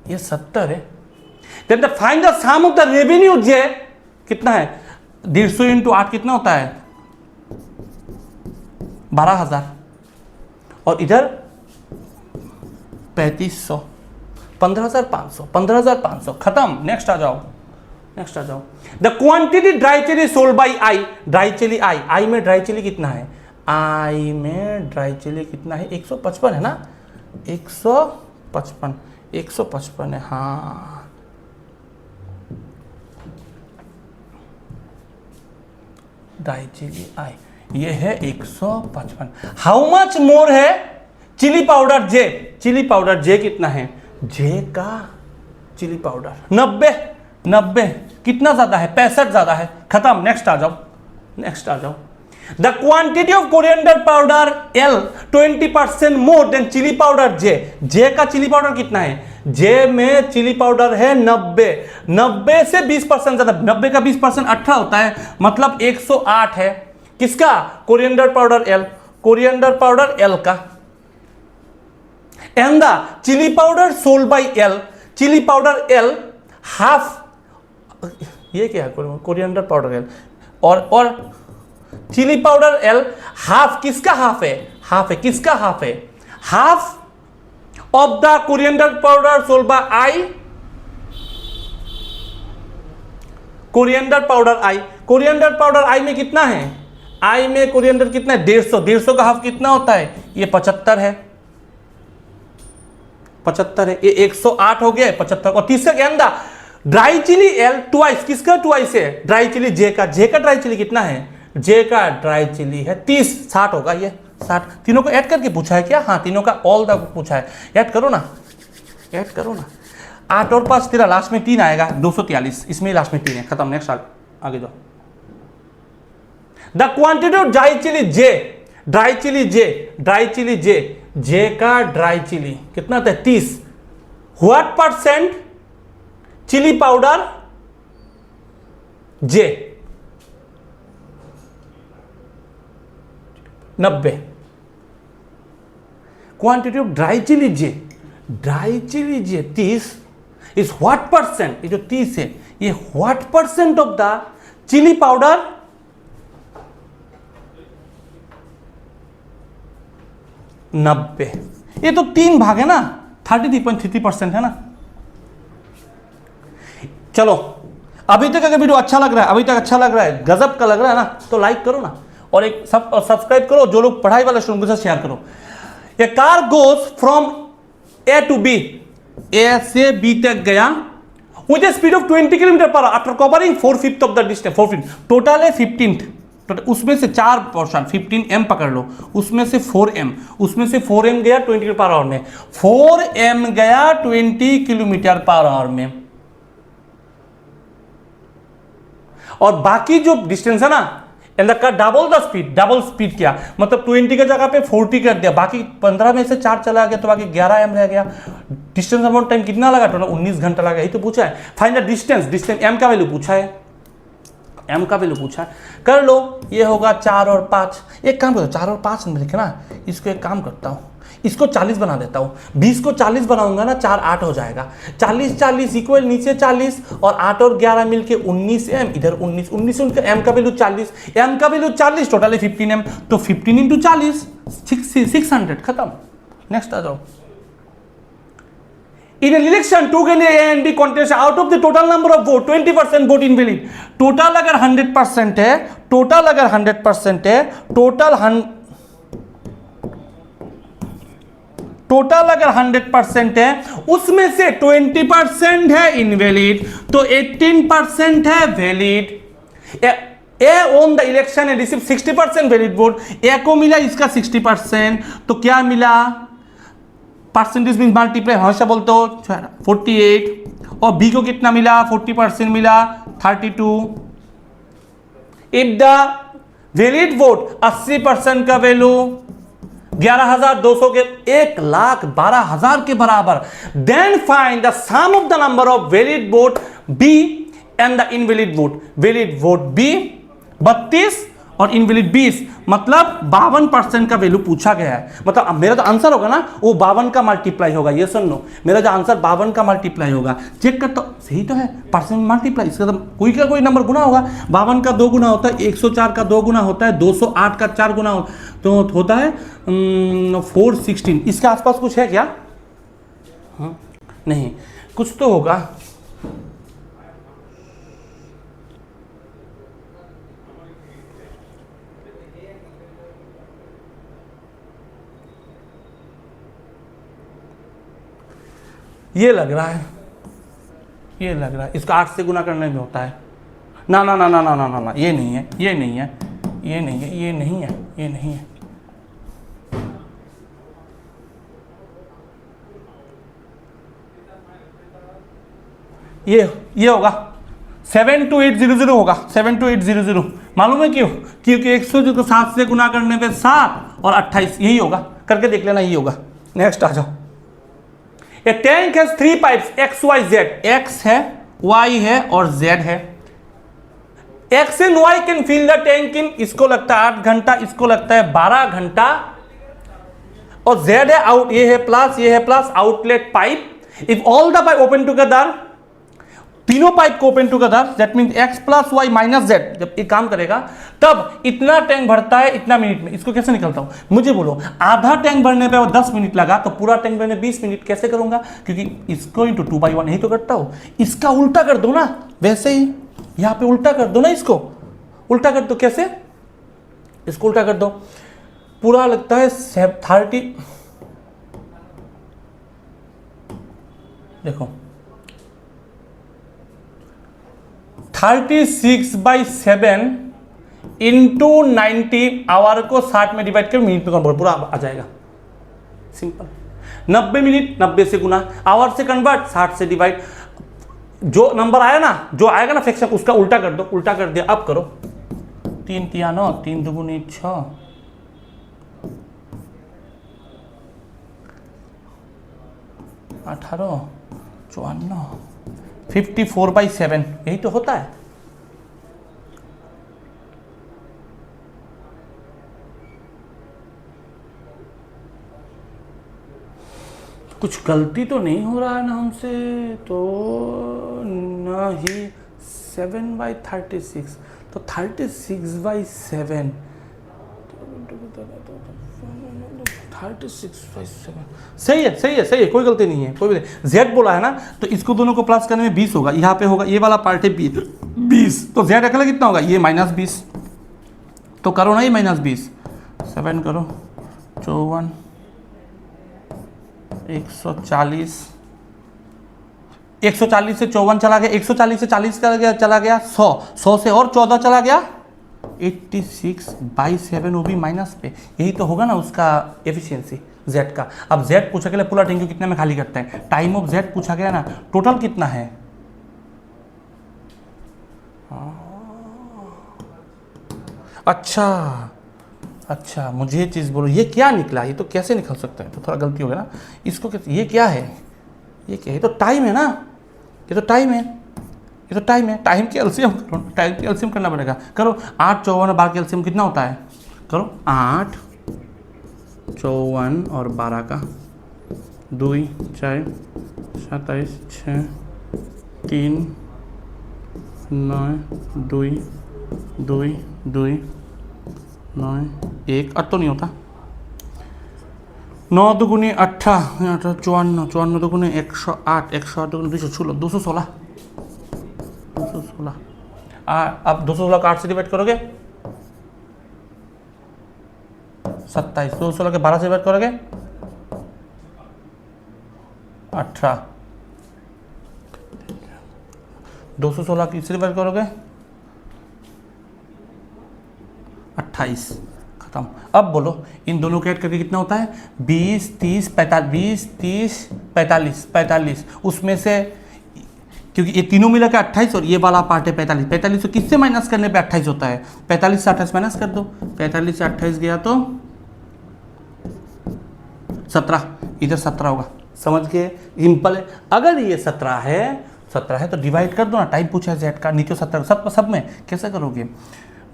ये 70 है। Then the find the sum of the revenue J कितना है, 150 इंटू 8 कितना होता है 12,000 और इधर 3500, 15,500 खत्म। नेक्स्ट आ जाओ। The quantity dry chilli sold by I, dry chili I में ड्राई चिली कितना है, आई में ड्राई चिली कितना है 155 है ना, 155 है, हाँ ड्राई चिली आई ये है 155। हाउ मच मोर है चिली पाउडर जे कितना है, जे का चिली पाउडर 90 कितना ज्यादा है, 65 ज्यादा है, खत्म। नेक्स्ट आ जाओ। The quantity of coriander powder L 20% more than chili powder J का चिली पाउडर कितना है, जे में चिली पाउडर है 90 से 20% ज्यादा, 90 का 20% 18 होता है, मतलब 108 है। किसका, कोरिएंडर पाउडर एल का। And the chilli powder sold by L, chilli powder L half, ये क्या है कोरिएंडर पाउडर एल और चिली पाउडर एल हाफ, किसका हाफ है, half of the coriander powder sold by I, coriander powder I में कितना है, आई में कोरिएंडर कितना है 150 का हाफ कितना होता है, ये 75 है, ये 108 हो गया 75। और तीसरा क्या अंदा, ड्राई चिली एल ट्वाइस, किसका ट्वाइस है, ड्राई चिली जे का ड्राई चिली कितना है, जे का ड्राई चिली है 60 होगा, ये 60। तीनों को ऐड करके पूछा है क्या, हाँ तीनों का ऑल द पूछा है, ऐड करो ना 8 और 5 तेरा लास्ट में 3 आएगा 243, इसमें लास्ट में 3 है, खत्म। नेक्स्ट आगे जाओ। The quantity of dry chili J का ड्राई चिली कितना होता है 30। What percent chili powder J 90। Quantity of dry chili J dry chili जो 30 इज व्हाट परसेंट, ये जो 30 है ये what percent of the chilli powder? 90। ये तो 3 भाग है ना, 33.33% है ना। चलो अभी तक अगर वीडियो अच्छा लग रहा है, अभी तक अच्छा लग रहा है, गजब का लग रहा है ना, तो लाइक करो ना, और एक सब्सक्राइब करो, जो लोग पढ़ाई वाले स्टूडेंट के साथ शेयर करो। A car goes from A to B, A से बी तक गया with a speed of 20 kilometre per after covering 4/5 of the distance. 4/5 total है 15th, उसमें से 4 पोर्शन 15m पकड़ लो, उसमें से 4m, उसमें से 4m गया 20 किलोमीटर पर आवर में, 4m गया 20 किलोमीटर पर आवर में, और बाकी जो डिस्टेंस है ना का double the speed, double speed क्या मतलब 20 की जगह पे 40 कर दिया, बाकी 15 में से 4 चला गया तो बाकी 11m रह गया। डिस्टेंस अमाउंट टाइम कितना लगा? टोटल 19 घंटा लगा। यही तो पूछा है, find the distance, distance m का वैल्यू पूछा है, m का वैल्यू पूछा है, कर लो। ये होगा 4 और 5, एक काम करो 4 और 5 में लिखना, इसको एक काम करता हूँ, इसको 40 बना देता हूँ, 20 को 40 बनाऊंगा ना 4 8 हो जाएगा, 40 40 इक्वल नीचे 40 और 8 और 11 मिलके 19m, इधर 19 19 उनका m का वैल्यू 40, m का वैल्यू 40, टोटल है 15m, तो 15 इंटू 40 600, खत्म। नेक्स्ट आ जाओ। In an election, 2 candidate A and B contest, out of the total number of vote, 20% vote invalid. Total अगर 100% है, टोटल अगर 100% है, टोटल अगर 100% है, उसमें से 20% है इनवैलिड, तो 18% है valid. A won the election and receive 60% valid vote, A को मिला इसका 60%, तो क्या मिला? परसेंटेज मीन मल्टीप्लाई, हमेशा बोलते हो 48, और बी को कितना मिला? 40% मिला 32। इफ द वैलिड वोट 80% का वैल्यू 11,200 के 1,12,000 के बराबर, then find the sum of the number of valid vote B and the invalid vote. Valid vote B 32 और इनवैलिड 20, मतलब 52% का वैल्यू पूछा गया है। मतलब अब मेरा तो आंसर होगा ना वो 52 का मल्टीप्लाई होगा, ये सुन लो, मेरा जो आंसर 52 का मल्टीप्लाई होगा, चेक कर तो सही तो है, परसेंट मल्टीप्लाई, इसका तो कोई का कोई नंबर गुना होगा। 52 का 2 गुना होता है, 104 का 2 गुना होता है, 208 का 4 गुना तो होता है 416। इसके आसपास कुछ है क्या? नहीं, कुछ तो होगा। ये लग रहा है, ये लग रहा है, इसका 8 से गुना करने में होता है। ना ना ना ना ना ना ना ना, ये नहीं है, ये नहीं है, ये नहीं है, ये नहीं है, ये नहीं है। ये होगा 72800 होगा, 72800। मालूम है क्यों? क्योंकि 107 से गुना करने पे 7 और 28, यही होगा, करके देख लेना, यही होगा। नेक्स्ट आ जाओ। A tank has 3 pipes X, Y, Z. X है, Y है और Z है। X and Y can fill the tank in, इसको लगता है 8 घंटा, इसको लगता है 12 घंटा, और Z है आउट, ये है प्लस, ये है plus, outlet pipe. If all the pipe open together, तीनों पाइप को open together, that means X plus Y minus Z, जब ये काम करेगा तब इतना टैंक भरता है इतना मिनट में। इसको कैसे निकलता हूं मुझे बोलो? आधा टैंक भरने पे 10 मिनट लगा, तो पूरा टैंक भरने 20 मिनट कैसे करूंगा? क्योंकि इसको इंटू 2/1 यही तो करता हूं। इसका उल्टा कर दो ना, वैसे ही यहां पे उल्टा कर दो ना, इसको उल्टा कर दो। कैसे? इसको उल्टा कर दो, पूरा लगता है 30, देखो 36/7 इंटू 90 आवर को 60 में डिवाइड कर मिनट में कन्वर्ट, पूरा आ जाएगा। सिंपल। 90 मिनट 90 से गुना, आवर से कन्वर्ट, 60 से डिवाइड। जो नंबर आया ना, जो आएगा ना फ्रैक्शन, उसका उल्टा कर दो। उल्टा कर दिया, अब करो। 3 तिया 9, 3 दुगुनी 6, 18, 54, 54/7, यही तो होता है। कुछ गलती तो नहीं हो रहा है ना हमसे, तो नहीं 7/36, तो 36/7, 36/7 सही है, सही है, सही है, कोई गलती नहीं है, कोई भी। जेड बोला है ना, तो इसको दोनों को प्लस करने में 20 होगा, यहाँ पे होगा, ये वाला पार्ट है 20, तो जेड अकेला कितना होगा, ये -20, तो करो ना ये -20, 7 करो, 54, 140, 140 से 54 चला गया, 140 से 40 चला गया 100, 100 से और 14 चला गया 86/7, वो भी माइनस पे। यही तो होगा ना उसका एफिशिएंसी जेड का। अब जेड पूछा गया पूरा टैंक कितने में खाली करते हैं, टाइम ऑफ जेड पूछा गया ना, टोटल कितना है, अच्छा मुझे ये चीज़ बोलो, ये क्या निकला, ये तो कैसे निकल सकता है, तो थोड़ा गलती हो गया ना, इसको कैसे, ये क्या है, ये क्या है, ये तो टाइम है ना, ये तो टाइम है, ये तो टाइम है, टाइम के एलसीएम करो, टाइम के एलसीएम करना पड़ेगा, करो 8, 54 और 12 के एलसीएम कितना होता है, करो 8, 54 और 12 का 2, 4, 27, 6, 3, 9, 2, 2, 2, 9, 1, 8 तो नहीं होता, 9 दूनी 18, 54, 54 दूनी 108, 108 दूनी 216, 216, अब 216 का 8 से डिवाइड करोगे 27, 216 के 12 से डिवाइड करोगे 18, 216 की से डिवाइड करोगे 28, खत्म। अब बोलो इन दोनों को ऐड करके कितना होता है, 20, 30, 45, उसमें से क्योंकि ये तीनों मिला के 28 और ये वाला पार्ट है 45 तो किससे माइनस करने पे 28 होता है, 45 से 28 माइनस कर दो, 45 से 28 गया तो 17, इधर 17 होगा, समझ के सिंपल है। अगर ये 17 है तो डिवाइड कर दो ना, टाइम पूछा है जेड का, नीचे 17 सब में कैसे करोगे,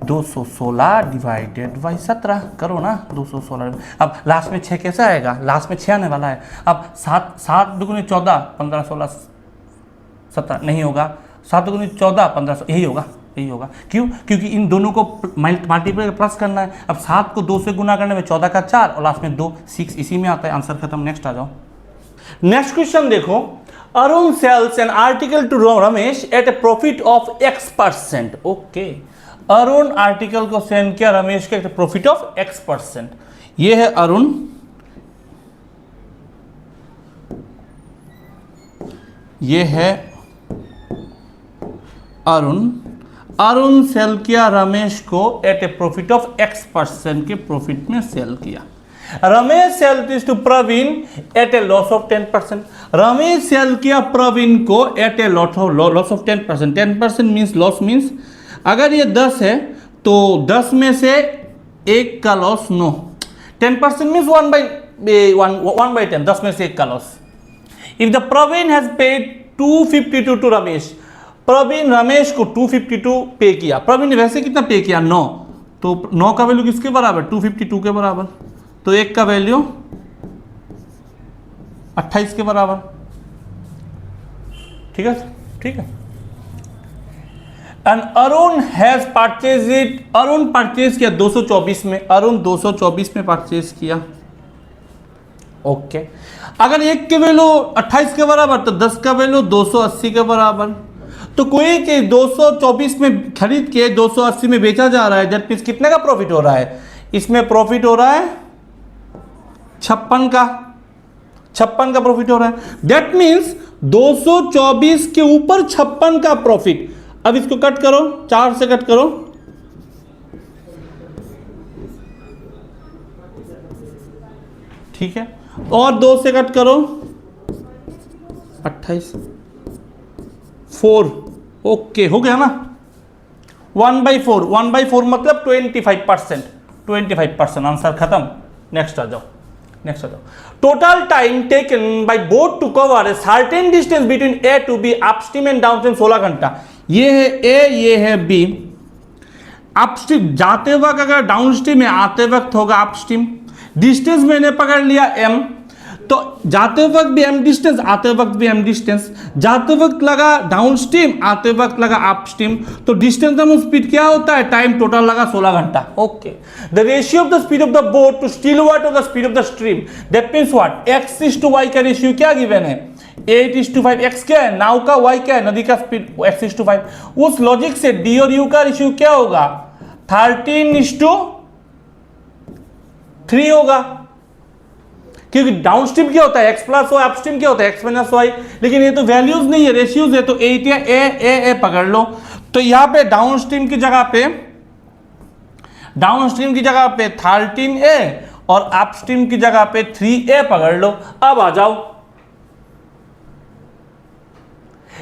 216 डिवाइडेड बाई 17 करो ना, 216, अब लास्ट में 6 कैसे आएगा, लास्ट में 6 आने वाला है, अब 7 दूनी 14, 15, 16, 17 नहीं होगा, 7 दूनी 14, 15, यही होगा, क्यों, क्योंकि इन दोनों को मल्टीप्लाई प्लस करना है। अब 7 को 2 से गुना करने में 14 का 4 और लास्ट में 2, 6 इसी में आता है, आंसर खत्म। नेक्स्ट आ जाओ, नेक्स्ट क्वेश्चन देखो, Arun sells an article to Ramesh at a profit of X%। Okay, Arun article को सेंड किया रमेश के प्रॉफिट ऑफ X%, ये है अरुण, ये है अरुण सेल किया रमेश को at a profit of X% के प्रॉफिट में सेल किया। Ramesh sell this to Praveen at a loss of 10%। Ramesh sell किया प्रवीण को at a loss of 10%। 10% means loss means अगर ये 10 है तो 10 में से 1 का लॉस 9। 10% मीन्स 1/10, 10 में से 1 का loss. If the Praveen has paid 252 to Ramesh, Praveen Ramesh को 252 पे किया। प्रवीण ने वैसे कितना पे किया, 9, तो 9 का वैल्यू किसके बराबर, 252 के बराबर, तो 1 का वैल्यू 28 के बराबर। ठीक है, ठीक है। And Arun has purchase it, Arun purchase किया 224 में, अरुण 224 में परचेज किया। ओके, अगर 1 के वैल्यू 28 के बराबर तो 10 का वैल्यू 280 के बराबर। तो कोई चीज 224 में खरीद के 280 में बेचा जा रहा है, दैट मींस कितने का प्रॉफिट हो रहा है, इसमें प्रॉफिट हो रहा है 56 का प्रॉफिट हो रहा है। दैट मींस 224 के ऊपर 56 का प्रॉफिट। अब इसको कट करो, 4 से कट करो, ठीक है, और 2 से कट करो 28, 4। ओके, हो गया ना, 1/4, 1/4 मतलब 25%, आंसर खत्म। नेक्स्ट आ जाओ, total time taken by boat to cover a certain distance between A to B upstream and downstream 16 घंटा। ये है ए, ये है बी। अपस्ट्रीम जाते वक्त अगर डाउनस्ट्रीम में, आते वक्त होगा अपस्ट्रीम। डिस्टेंस मैंने पकड़ लिया m, तो जाते वक्त भी एम डिस्टेंस, आते वक्त भी एम डिस्टेंस, जाते वक्त लगा डाउन स्ट्रीम, आते वक्त लगा अप स्ट्रीम, तो डिस्टेंस हम स्पीड क्या होता है, टाइम टोटल लगा 16 घंटा। Okay, the ratio of the speed of the boat to still water the speed of the stream, that means what, x:y का रेशियो क्या गिवन है, 8:5। x क्या है, नाव का, y क्या है, नदी का स्पीड, x:5। उस लॉजिक से d और u का रेशियो क्या होगा, 13:3 होगा, क्योंकि डाउनस्ट्रीम क्या होता है, x प्लस वाई, अपस्ट्रीम क्या होता है, x माइनस वाई। लेकिन ये तो वैल्यूज नहीं है, रेशियोज है, तो 8 या ए पकड़ लो। तो यहां पे डाउनस्ट्रीम की जगह पे 13a और अपस्ट्रीम की जगह पे 3a पकड़ लो। अब आ जाओ,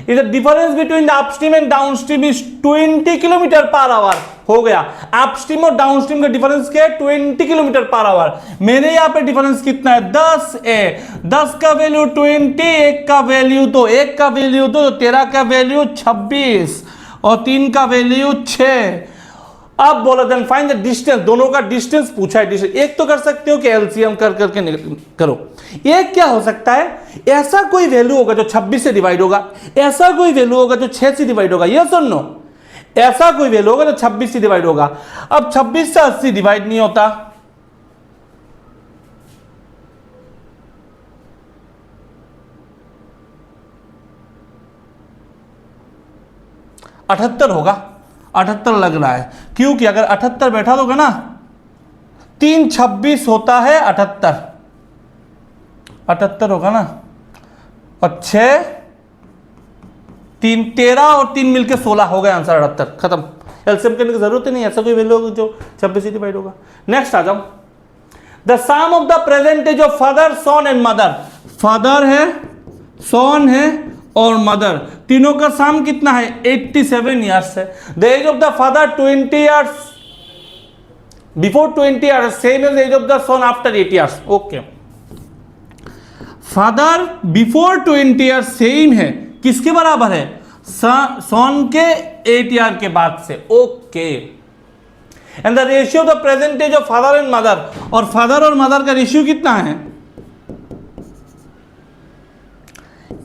is the difference between the upstream and downstream is 20 kilometre per hour. हो गया, अपस्ट्रीम और डाउनस्ट्रीम का डिफरेंस क्या है, 20 किलोमीटर पर आवर। मेरे यहां पे डिफरेंस कितना है, 10a, 10 का वैल्यू 20, 1 का वैल्यू तो 1 का वैल्यू तो 13 का वैल्यू 26 और 3 का वैल्यू 6। अब बोला देन फाइंड द डिस्टेंस, दोनों का डिस्टेंस पूछा है। डिस्टेंस एक तो कर सकते हो कि एलसीएम कर करके करो। एक क्या हो सकता है, ऐसा कोई वैल्यू होगा जो 26 से डिवाइड होगा, ऐसा कोई वैल्यू होगा जो 6 से डिवाइड होगा, ये सुन लो, ऐसा कोई वैल्यू होगा जो 26 से डिवाइड होगा। अब 26 से 80 डिवाइड नहीं होता, अठहत्तर होगा, 78 लग रहा है, क्योंकि अगर 78 बैठा दोगे ना, 3 26 होता है 78 होगा ना, और 6 3 13 और 3 मिलके 16 हो गया आंसर 78, खत्म। एलसीएम करने की जरूरत ही नहीं, ऐसा कोई वैल्यू जो 26 से डिवाइड होगा। नेक्स्ट आ जाओ, the sum of the present age of father, son and mother. Father है, सन है और मदर, तीनों का सम कितना है, 87 ईयर्स है। The age of the father 20 years before 20 years, same age age of the son after 8 years. Okay, father before 20 years same है, किसके बराबर है, सन के 8 ईयर के बाद से। Okay, and the ratio of the present age of father and mother, और फादर और मदर का रेशियो कितना है,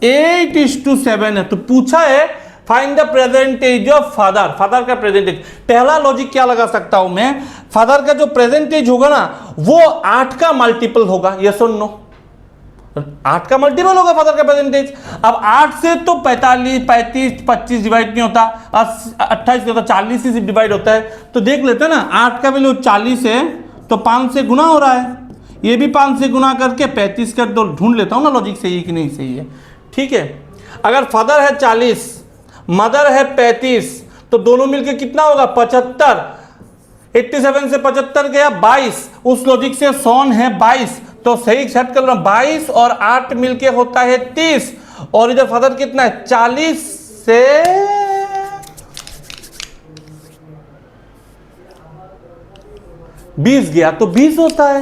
8:7 है। तो पूछा है find the present age of father, father का प्रेजेंटेज। पहला लॉजिक क्या लगा सकता हूं मैं, फादर का जो प्रेजेंटेज होगा ना वो 8 का मल्टीपल होगा, ये सुन लो, 8 का मल्टीपल होगा फादर का प्रेजेंटेज। अब 8 से तो 45 35 25 डिवाइड नहीं होता, 28 से तो 40 से डिवाइड होता है। तो देख लेते हैं ना, 8 का वैल्यू 40 है तो 5 से गुना हो रहा है, ये भी 5 से गुना करके 35 कर दो। ढूंढ लेता हूं ना लॉजिक सही है कि नहीं सही है, ठीक है। अगर फादर है 40, मदर है 35, तो दोनों मिलकर कितना होगा, 75। 87 से 75 गया 22, उस लॉजिक से सन है 22, तो सही सेट कर लो, 22 और 8 मिलके होता है 30, और इधर फादर कितना है, 40 से 20 गया तो 20 होता है।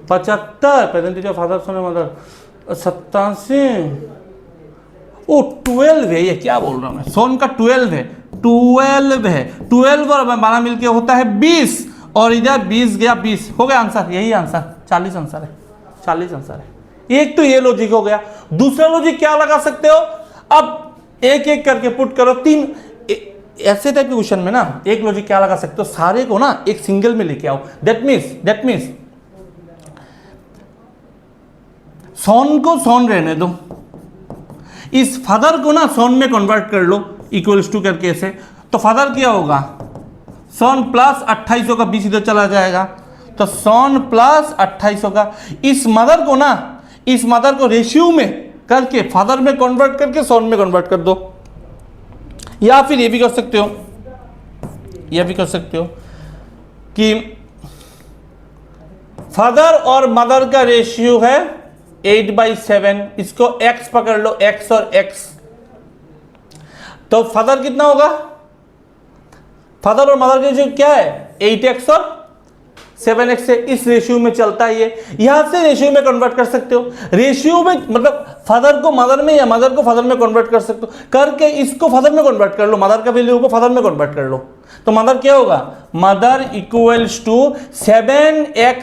पचहत्तर present age of father son mother, 87, ओ 12 है, ये क्या बोल रहा हूं मैं, सोन का 12 है, 12 और 12 मिलके होता है 20, और इधर 20 गया 20, हो गया आंसर, यही आंसर 40 आंसर है, 40 आंसर है। एक तो ये लॉजिक हो गया। दूसरा लॉजिक क्या लगा सकते हो, अब एक एक करके पुट करो, ऐसे टाइप के क्वेश्चन में ना एक लॉजिक क्या लगा सकते हो, सारे को ना एक सिंगल में लेके आओ। दैट मीन्स सन को सन रहने दो, इस फादर को ना सन में कन्वर्ट कर लो इक्वल्स टू करके ऐसे, तो फादर क्या होगा, सन प्लस 28 होगा, 20 इधर चला जाएगा, तो सन प्लस 28 होगा। इस मदर को ना, इस मदर को रेशियो में करके फादर में कन्वर्ट करके सन में कन्वर्ट कर दो, या फिर ये भी कर सकते हो, यह भी कर सकते हो कि फादर और मदर का रेशियो है 8/7, इसको x पकड़ लो, x और x, तो फादर कितना होगा, फादर और मदर का रेशियो क्या है, 8x और 7x से, इस रेशियो में चलता है ये, यहां से रेशियो में कन्वर्ट कर सकते हो। रेशियो में मतलब फादर को मदर में या मदर को फादर में कन्वर्ट कर सकते हो, करके इसको फादर में कन्वर्ट कर लो, मदर का वैल्यू को फादर में कन्वर्ट कर लो, तो मदर क्या होगा, mother equals to 7x,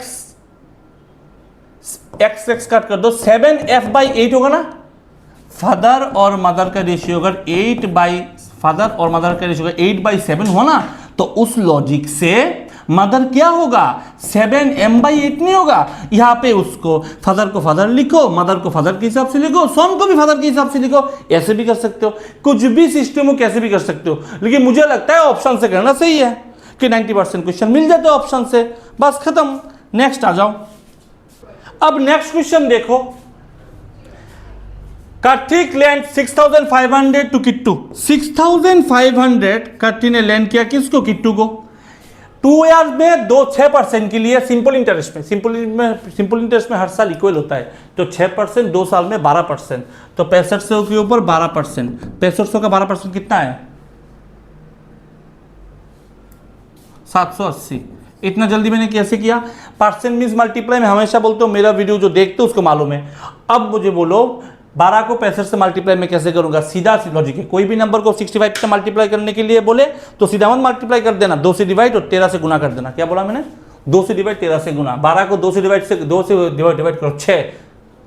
x cut कर दो, 7f/8 होगा ना। फादर और मदर का रेशियो अगर 8/7 हो ना, तो उस लॉजिक से मदर क्या होगा, 7m/8 नहीं होगा। यहां पे उसको फादर को फादर लिखो, मदर को फादर के हिसाब से लिखो, सन को भी फादर के हिसाब से लिखो, ऐसे भी कर सकते हो, कुछ भी सिस्टम हो कैसे भी कर सकते हो। लेकिन मुझे लगता है ऑप्शन से करना सही है कि 90% क्वेश्चन मिल जाते हैं ऑप्शन से, बस खत्म। नेक्स्ट आ जाओ। अब नेक्स्ट क्वेश्चन देखो, कार्तिक लैंड 6500 टू किट्टू। 6500 कार्तिक ने लैंड किया किसको, किट्टू को। 2 ईयर्स में 6% के लिए सिंपल इंटरेस्ट में, सिंपल इंटरेस्ट में हर साल इक्वल होता है, तो 6%, 2 साल में 12%, तो 6500 के ऊपर 12%, 6500 का 12% कितना है, 780। इतना जल्दी मैंने कैसे किया, परसेंट मींस मल्टीप्लाई में हमेशा बोलते हो, मेरा वीडियो जो देखते हो उसको मालूम है। अब मुझे बोलो 12 को 65 से मल्टीप्लाई में कैसे करूंगा, सीधा लॉजिक है। कोई भी नंबर को 65 से मल्टीप्लाई करने के लिए बोले तो सीधा मत मल्टीप्लाई कर देना, 2 से डिवाइड और 13 से गुना कर देना। क्या बोला मैंने, 2 से डिवाइड 13 से गुना। 12 को 2 से डिवाइड करो 6,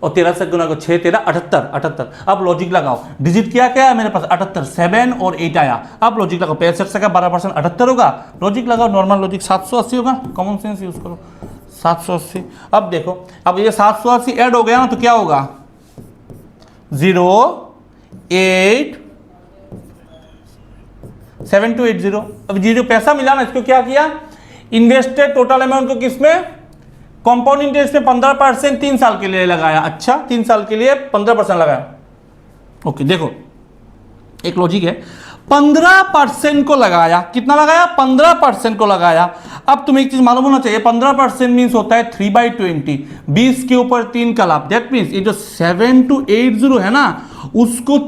और 13 से गुना को 6 13 78। अब लॉजिक लगाओ, डिजिट क्या क्या है मेरे पास, 78, 7 और 8 आया। अब लॉजिक लगाओ, 65 से का 12% 78 होगा, लॉजिक लगाओ, नॉर्मल लॉजिक 780 होगा, कॉमन सेंस यूज करो, 780। अब देखो, अब ये 780 ऐड हो गया ना, तो क्या होगा, 0 8 7280। अब ये जो पैसा मिला ना, इसको क्या किया, इन्वेस्टेड टोटल अमाउंट को किसमें, कंपाउंड इंटरेस्ट में 15% 3 साल के लिए लगाया। अच्छा, 3 साल के लिए 15% लगाया। ओके, देखो एक लॉजिक है, 15% को लगाया, कितना लगाया, 15% को लगाया। अब तुम्हें एक चीज मालूम होना चाहिए, 15% मीन्स होता है 3/20, 20 के ऊपर 3 का लाभ। दैट मीन्स ये जो 7280 है ना, उसको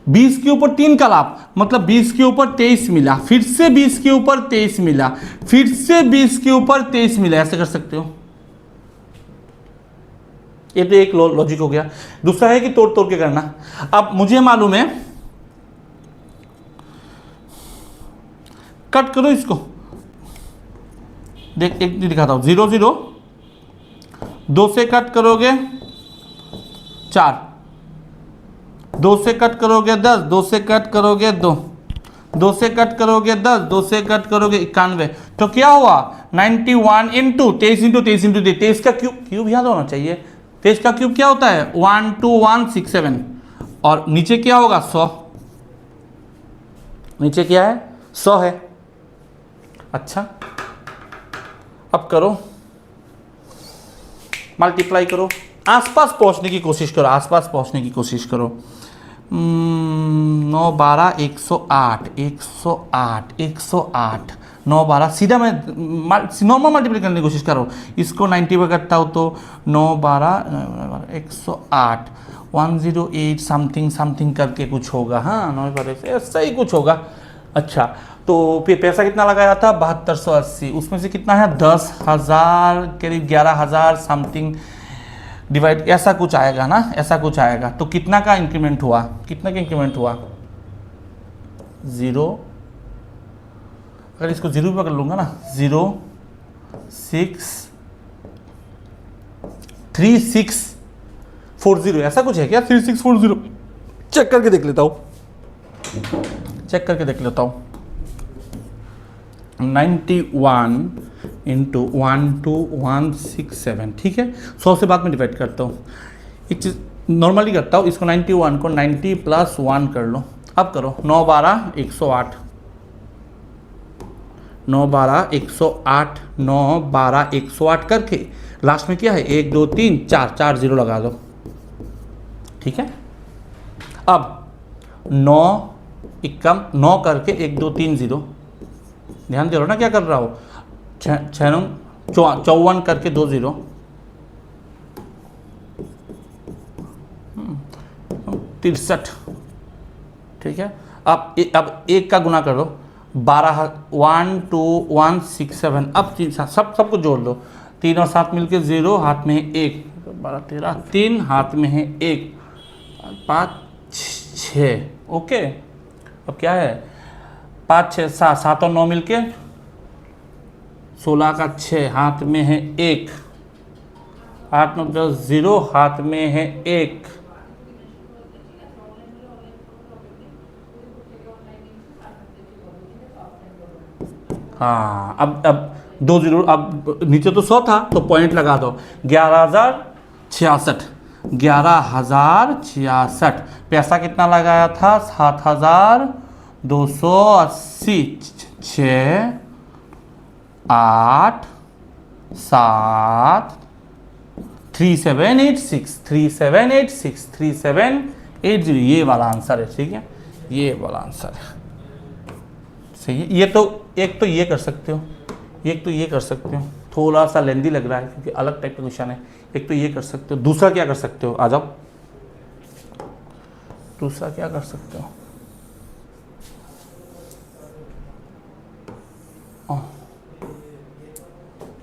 20 के ऊपर 3 का लाभ, मतलब 20 के ऊपर 23 मिला, फिर से 20 के ऊपर 23 मिला, फिर से 20 के ऊपर 23 मिला, ऐसे कर सकते हो। ये तो एक लॉजिक हो गया। दूसरा है कि तोड़ तोड़ के करना। अब मुझे मालूम है, कट करो इसको, देख एक दिखाता हूं, 0 0, 2 से कट करोगे 4, 2 से कट करोगे 10, 2 से कट करोगे 2, 2 से कट करोगे 10, 2 से कट करोगे 91, तो क्या हुआ 91 इंटू 23 इंटू 23 इंटू 23 का क्यूब याद होना चाहिए। 23 का क्यूब क्या होता है 12167, और नीचे क्या होगा 100, नीचे क्या है 100 है। अच्छा, अब करो मल्टीप्लाई करो, आसपास पहुंचने की कोशिश करो, आसपास पहुंचने की कोशिश करो। 9 12 108, 108, 108, 9 12, सीधा मैं नॉर्मल मल्टीप्लाई करने की कोशिश करो। इसको 90 पर करता हूँ तो 9 12 108, 108 समथिंग समथिंग करके कुछ होगा, हाँ 9 12 ऐसा ही कुछ होगा। अच्छा, तो फिर पैसा कितना लगाया था 7280, उसमें से कितना है 10,000 करीब 11,000 समथिंग डिवाइड, ऐसा कुछ आएगा ना, ऐसा कुछ आएगा। तो कितना का इंक्रीमेंट हुआ, कितना का इंक्रीमेंट हुआ 0, अगर इसको 0 पर कर लूंगा ना 0 6 3640, ऐसा कुछ है क्या 3640, चेक करके देख लेता हूँ, चेक करके देख लेता हूँ। 91 इंटू 12167, ठीक है, 100 से बाद में डिवाइड करता हूँ। एक चीज़ नॉर्मली करता हूँ, इसको 91 को 90 + 1 कर लो। अब करो 9 12 108, 9 12 108, 9 12 108 करके लास्ट में क्या है 1 2 3 4 4 0 लगा दो, ठीक है। अब 9 एकम 9 करके 1 2 3 0, ध्यान दे रहा हो ना क्या कर रहा हो, 6 9 54 करके 2 0, 63, ठीक है। अब एक का गुना करो 12 12167, अब सबको जोड़ लो, 3 और 7 मिलके 0, हाथ में है 1, 12 13, 3 हाथ में है 1, 5 6, ओके। अब क्या है 5 6 7, 7 और 9 मिलके 16 का 6, हाथ में है 1, 8 9 10 0, हाथ में है 1, हाँ अब 2 0, अब नीचे तो 100 था तो पॉइंट लगा दो। 11,066, 11,066। पैसा कितना लगाया था? 7,280। 6 8 7 3786, 3786, 3780, ये वाला आंसर है। ठीक है, ये वाला आंसर है। सही है। ये तो एक तो ये कर सकते हो, एक तो ये कर सकते हो, थोड़ा सा लेंदी लग रहा है क्योंकि अलग टाइप का क्वेश्चन है। एक तो ये कर सकते हो, दूसरा क्या कर सकते हो? आ जाओ, दूसरा क्या कर सकते हो?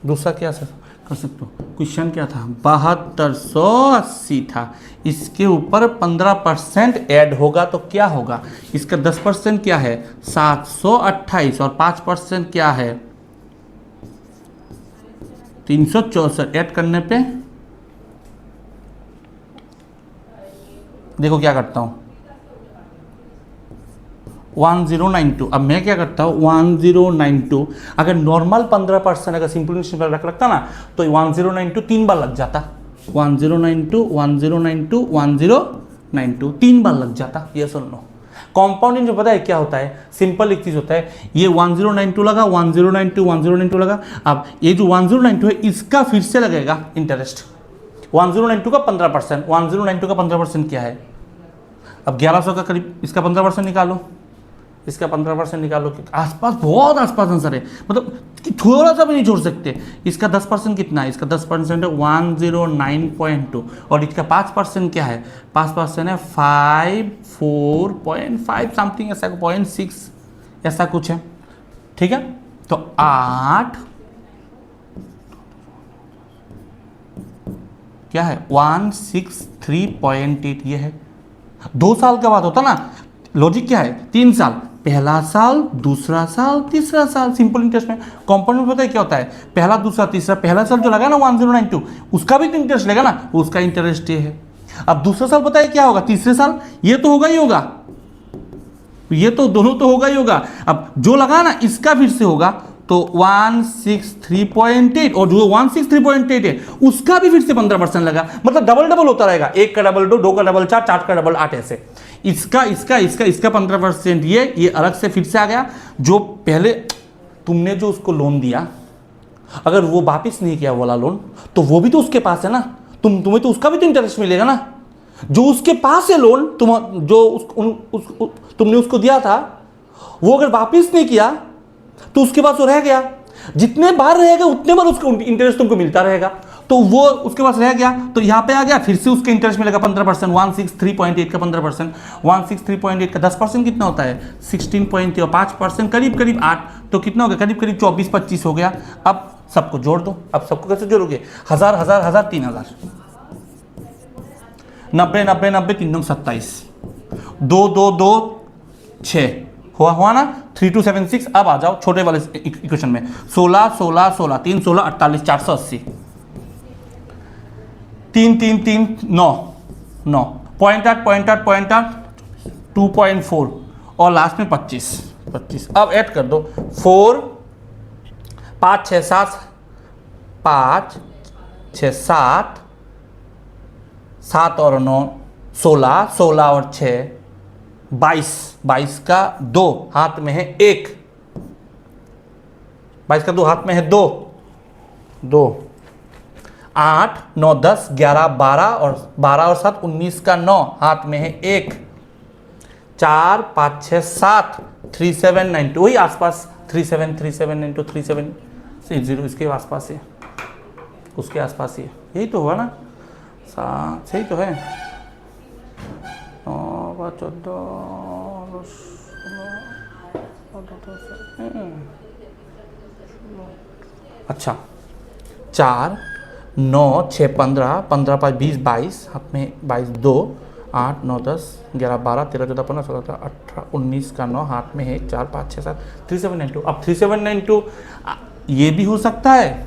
दूसरा क्या कर सकते हो? क्वेश्चन क्या था? 7280 था, इसके ऊपर 15% ऐड होगा तो क्या होगा? इसका 10% क्या है? 728, और 5% क्या है? 364। ऐड करने पे देखो क्या करता हूँ, 1092। अब मैं क्या करता हूँ, 1092 अगर नॉर्मल 15% अगर सिंपल रखता ना तो 1092 3 बार लग जाता। 1092 1092 1092 3 बार लग जाता। ये सुन लो, कॉम्पाउंडिंग जो पता है क्या होता है? सिंपल एक चीज होता है, ये 1092 लगा, 1092 1092 लगा। अब ये जो 1092 है इसका फिर से लगेगा इंटरेस्ट। 1092 का 15%, 1092 का 15% क्या है? अब 1100 का करीब, इसका 15% निकालो, इसका 15% निकालो, आसपास, बहुत आसपास आंसर है, मतलब कि थोड़ा सा भी नहीं छोड़ सकते। इसका 10% कितना है? इसका 10% है 109.2, और इसका 5% क्या है? 5% है 54.5 समथिंग, ऐसा 0.6 ऐसा कुछ है। ठीक है, तो 8 क्या है? 163.8 ये है। 2 साल का बात होता ना, लॉजिक क्या है? 3 साल, पहला साल, दूसरा साल, तीसरा साल। सिंपल इंटरेस्ट में कंपाउंड में पता है क्या होता है? पहला, दूसरा, तीसरा, पहला साल जो लगा ना 1092 उसका भी तो इंटरेस्ट लेगा ना, उसका इंटरेस्ट ये है। अब दूसरा साल पता है क्या होगा? तीसरे साल ये तो होगा ही होगा, ये तो दोनों तो होगा ही होगा। अब जो लगा ना इसका फिर से होगा, तो 163.8, और जो 163.8 है उसका भी फिर से 15% लगा, मतलब डबल डबल होता रहेगा। 1 का डबल 2, 2 का डबल 4, 4 का डबल 8, ऐसे। इसका इसका इसका इसका 15%, ये अलग से फिर से आ गया। जो पहले तुमने जो उसको लोन दिया, अगर वो वापिस नहीं किया वाला लोन, तो वो भी तो उसके पास है ना, तुम्हें तो उसका भी तो इंटरेस्ट मिलेगा ना। जो उसके पास है लोन, तुमने उसको दिया था, वो अगर वापिस नहीं किया तो उसके पास वो रह गया। जितने बार रहेगा उतने बार उसका इंटरेस्ट तुमको मिलता रहेगा। तो वो उसके पास रह गया, तो यहां पे आ गया, फिर से उसके इंटरेस्ट मिलेगा 15%। 163.8 का 15%, 163.8 का 10% कितना होता है? 16.3, और 5% करीब करीब 8, तो कितना हो गया? करीब करीब 24-25 हो गया। अब सबको जोड़ दो। अब सबको कैसे जोड़ोगे? 1000 1000 1000 3000, 90 90 90 3 9 27, 2 2 2 6 हुआ ना, 3276। अब आ जाओ छोटे वाले इक्वेशन में, 16 16 16 3 16 48 480, 3 3 3 9 9, 0.8 2.4, और लास्ट में 25 25। अब ऐड कर दो, 4 5 6 7 5 6 7 7 और 9 16, 16 और 6 22, 22 का 2 हाथ में है 1, 22 का 2 हाथ में है 2 2, 8 9 10 11 12 और 7 19 का 9 हाथ में है 1, 4 5 6 7 3792, वही आसपास 3792 3760, इसके आसपास है, उसके आसपास ही, यही तो हुआ ना, सही तो है। 14 अच्छा, 4 9 6 15 15 5 20 22 हाथ में 22 2 8 9 10 11 12 13 14 15 16 18 19 का 9 हाथ में है 4 5 6 7 3792। अब 3792 ये भी हो सकता है,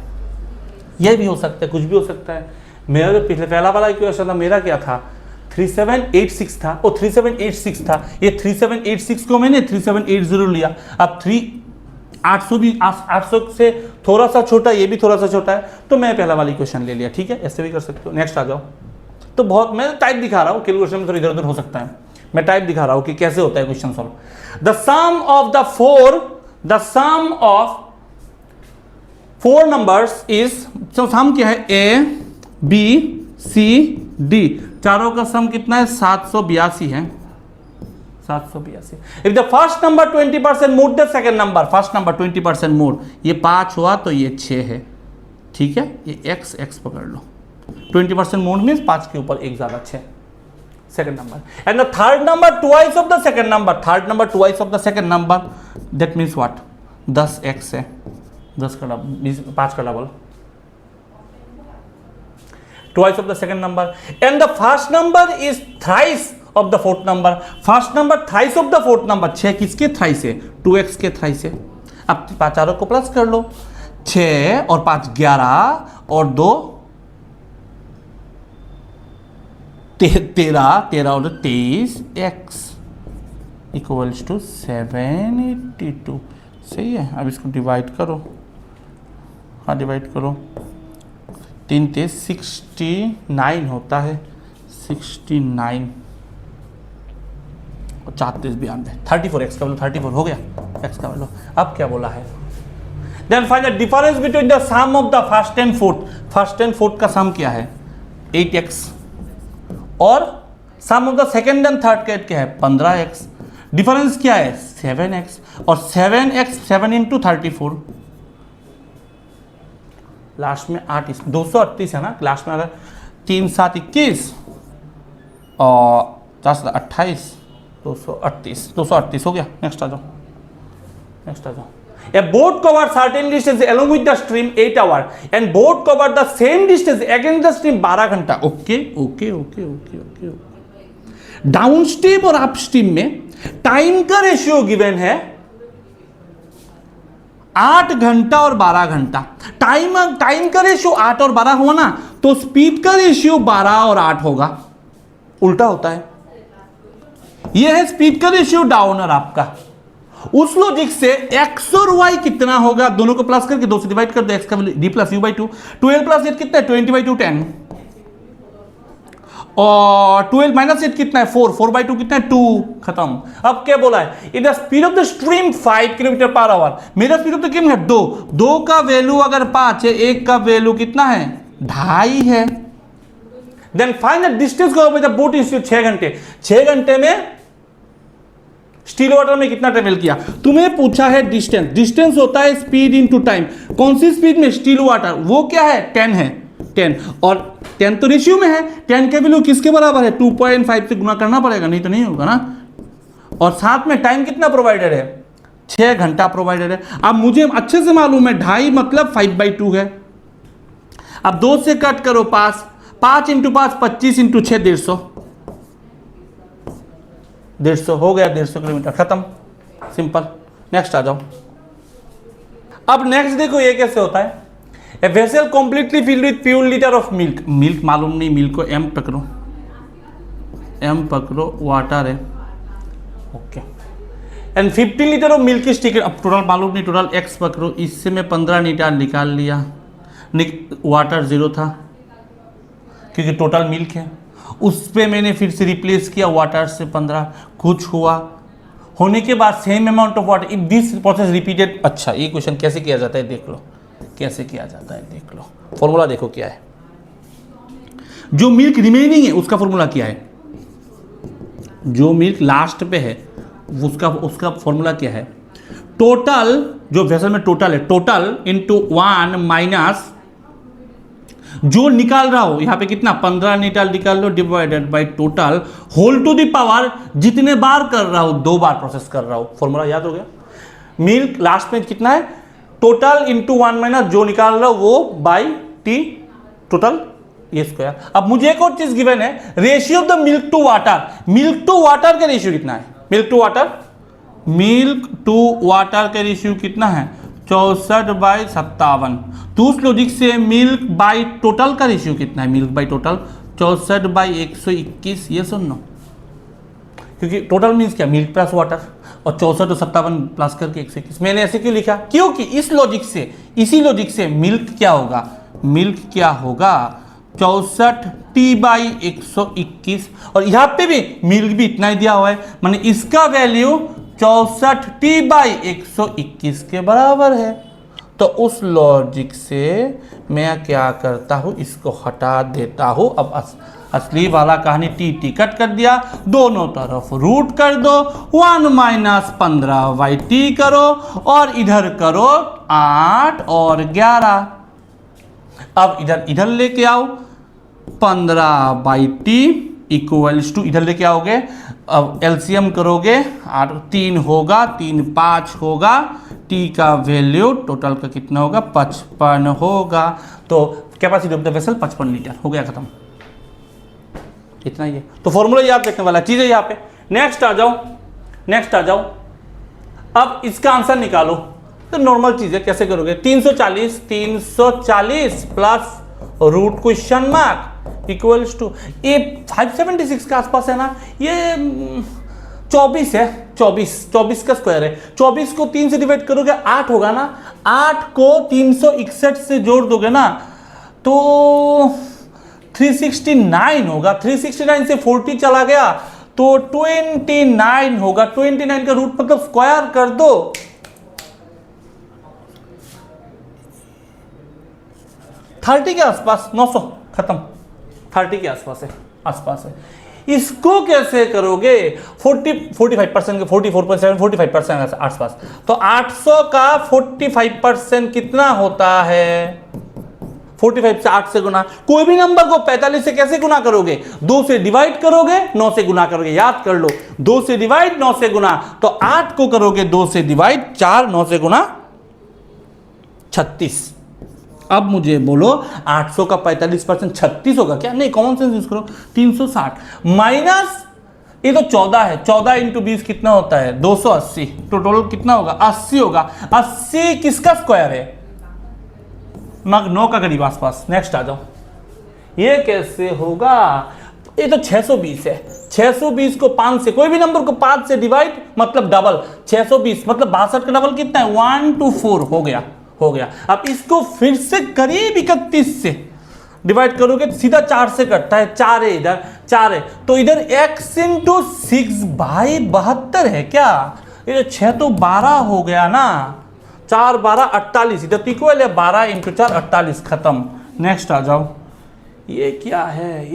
ये भी हो सकता है, कुछ भी हो सकता है। मेरा जो पिछले पहला वाला क्वेश्चन था मेरा क्या था 3786 था, वो 3786 था, ये 3786 को मैंने 3780 लिया। अब 800 भी 800 से थोड़ा सा छोटा, ये भी थोड़ा सा छोटा है, तो मैं पहला वाली क्वेश्चन ले लिया। ठीक है, ऐसे भी कर सकते हो। नेक्स्ट आ जाओ। तो बहुत मैं टाइप दिखा रहा हूँ, कैलकुलेशन में थोड़ा इधर उधर हो सकता है, मैं टाइप दिखा रहा हूँ कि कैसे होता है question solve. The sum of 4 numbers is, तो सम क्या है, ए बी सी डी, चारों का सम कितना है 782 है, 782। If the first number 20% more the second number, first number 20% मोर, ये 5 हुआ तो ये 6 है। ठीक है, ये x x पकड़ लो, 20% मोर मीन्स 5 के ऊपर 1 ज्यादा 6, second number. And the third number twice of the second number, third number twice of the second number, that means what, 10x है, 10 का डबल, 5 का double, twice of the second number, and the first number is thrice of the fourth number, first number thrice of the fourth number, 6 किसके thrice है, 2x के thrice है। अब चारों को प्लस कर लो, 6 और 5 11 और 2 13 और 23, x इक्वल्स टू 782। सही है। अब इसको डिवाइड करो, हाँ डिवाइड करो, 3 3 69 होता है, 69 और 34 भी आंदे 34, एक्स का वैल्यू 34 हो गया, एक्स का वैल्यू। अब क्या बोला है, then find the difference between the sum of the first and fourth, first and fourth का सम क्या है 8x, और sum of the second and third का क्या है 15x, डिफरेंस क्या है 7x, और 7x 7 इंटू 34, लास्ट में 8 238 है ना, लास्ट में अगर 3 7 21 और 4 7 28 238 हो गया। नेक्स्ट आ जाओ, नेक्स्ट आ जाओ। A boat covered certain distance along with the stream 8 hours and boat covered the same distance against the stream 12 घंटा। Okay okay okay okay okay. Down stream और अप स्ट्रीम में टाइम का रेशियो गिवन है 8 घंटा और 12 घंटा। टाइम का रेशियो 8 और 12 हुआ ना, तो स्पीड का रेशियो 12 और 8 होगा, उल्टा होता है। यह है स्पीड का रेशियो डाउन और अप का। उस लॉजिक से x और y कितना होगा, दोनों को प्लस करके 2 से डिवाइड कर दो, x का value d plus u by 2, 12 plus 8 कितना है 20/2 10, और 12 माइनस 8 कितना है 4 बाई 2 कितना है 2, खत्म। अब क्या बोला है, in the speed of the stream 5 kilometre per hour, मेरा स्पीड ऑफ द कितना है 2 का वैल्यू अगर 5 है, 1 का वैल्यू कितना है 2.5 है। देन फाइंड द डिस्टेंस को द बोट इज 6 घंटे, 6 घंटे में स्टील वाटर में कितना ट्रेवल किया। तुम्हें पूछा है डिस्टेंस, डिस्टेंस होता है स्पीड इनटू टाइम। कौन सी स्पीड में स्टील वाटर, वो क्या है 10 है, 10, और 10 तो रेशियो में है, 10 का वैल्यू किसके बराबर है 2.5 से गुना करना पड़ेगा, नहीं तो नहीं होगा ना। और साथ में टाइम कितना प्रोवाइडेड है 6 घंटा प्रोवाइडेड है। अब मुझे अच्छे से मालूम है 2.5 मतलब 5/2 है। अब 2 से कट करो 5 इंटू 5 25 इंटू 6 150 हो गया, 150 किलोमीटर, खत्म, सिंपल। नेक्स्ट आ जाओ। अब नेक्स्ट देखो ये कैसे होता है। A vessel completely filled with pure litre of milk, milk मालूम नहीं, मिल्क को m पकड़ो, वाटर है, okay, and 15 litre of milk is taken. अब टोटल मालूम नहीं, टोटल x पकड़ो, इससे मैं 15 लीटर निकाल लिया, वाटर 0 था क्योंकि टोटल मिल्क है, उस पे मैंने फिर से रिप्लेस किया वाटर से 15, कुछ हुआ, होने के बाद same amount of water, if this process repeated. अच्छा ये क्वेश्चन कैसे किया जाता है देख लो, कैसे किया जाता है देख लो, फॉर्मूला देखो क्या है। जो मिल्क रिमेनिंग है उसका फॉर्मूला क्या है, जो मिल्क लास्ट पे है उसका फॉर्मूला क्या है, टोटल, जो वेसल में टोटल है, टोटल इंटू 1 माइनस जो निकाल रहा हो, यहां पे कितना 15 निकाल लो, divided by total whole to the power, जितने बार कर रहा हो 2 बार प्रोसेस कर रहा हो। फॉर्मूला याद हो गया। मिल्क लास्ट में कितना है, टोटल इंटू 1 माइनस जो निकाल रहा हो वो बाई टी, टोटल ये स्क्वायर। अब मुझे एक और चीज गिवन है, ratio of the milk to water. Milk to water का रेशियो कितना है? मिल्क टू वाटर का रेशियो कितना है? 64/57। तो उस लॉजिक से मिल्क बाई टोटल का रेशियो कितना है? Milk by total 64/121। ये सुन लो, क्योंकि टोटल मीन्स क्या? मिल्क प्लस वाटर, और 64 और 57 प्लस करके 121। मैंने ऐसे क्यों लिखा? क्योंकि इस लॉजिक से, इसी लॉजिक से मिल्क क्या होगा? मिल्क क्या होगा? 64t/121। और यहाँ पे भी मिल्क भी इतना ही दिया हुआ है, माने इसका वैल्यू 64t/121 के बराबर है। तो उस लॉजिक से मैं क्या करता हूँ? इसको हटा देता हूँ। अब असली वाला कहानी टी कट कर दिया, दोनों तरफ रूट कर दो, 1 - 15/t करो, और इधर करो 8 और 11। अब इधर लेके आओ 15/t इक्वल्स टू, इधर लेके आओगे, अब एलसीएम करोगे 8 3 होगा, 3 5 होगा, टी का वैल्यू टोटल का कितना होगा? 55 होगा। तो capacity of the vessel 55 litre हो गया, खत्म। इतना ही है। तो फॉर्मूला याद रखने वाला चीज है यहाँ पे। नेक्स्ट आ जाओ। अब इसका आंसर निकालो। तो नॉर्मल चीज है, कैसे करोगे? 340 plus root question mark equals to, ये 576 के आसपास है ना, ये 24 है। 24 का स्क्वायर है। 24 को 3 से डिवाइड करोगे 8 होगा ना, 8 को 361 से जोड़ दोगे ना तो 369 होगा। 369 से 40 चला गया तो 29 होगा। 29 का रूट मतलब स्क्वायर कर दो, 30 के आसपास, 900, खत्म। 30 के आसपास है। इसको कैसे करोगे? 45% के 44%, 45% आसपास। तो 800 का 45% कितना होता है? 45 से 8 से गुना। कोई भी नंबर को 45 से कैसे गुना करोगे? 2 से डिवाइड करोगे, 9 से गुना करोगे। याद कर लो, 2 से डिवाइड, 9 से गुना। तो 8 को करोगे 2 से डिवाइड, 4 9 से गुना 36। अब मुझे बोलो 800 का 45% 36 होगा क्या? नहीं, कॉमन सेंस यूज करो। 360 माइनस, ये तो 14 है, 14 × 20 कितना होता है? 280। तो टोटल कितना होगा? 80 होगा। 80 किसका स्क्वायर है? मग 9 का करीब आसपास। नेक्स्ट आ जाओ। ये कैसे होगा? ये तो 620 है। 620 को 5 से, कोई भी नंबर को 5 से डिवाइड मतलब डबल। 620 मतलब 62 का डबल कितना है? 1 to 4 हो गया। अब इसको फिर से करीब 31 से डिवाइड करोगे तो सीधा 4 से कटता है। 4 है इधर, 4 है तो इधर x × 6/72 है क्या? ये 6 तो 12 हो गया ना, 4 12 48, इधर इक्वल है 12 × 4 48, खत्म। नेक्स्ट आ जाओ। ये क्या है?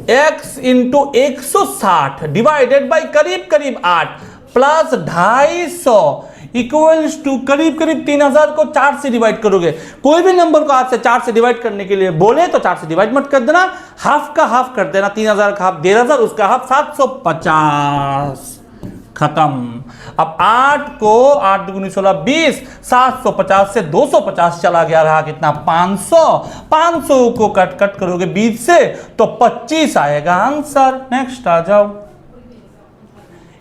x × 160 डिवाइडेड बाई करीब 8 प्लस 250 इक्वल्स टू करीब 3000 को 4 से डिवाइड करोगे। कोई भी नंबर को आपसे 4 से डिवाइड करने के लिए बोले तो 4 से डिवाइड मत कर देना, हाफ का हाफ कर देना। 3000 का हाफ 1500, उसका हाफ 750, खत्म। अब 8 को 8 × 16 20, 750 से 250 चला गया, रहा कितना? 500। 500 को कट करोगे 20 से तो 25 आएगा आंसर। नेक्स्ट आ जाओ।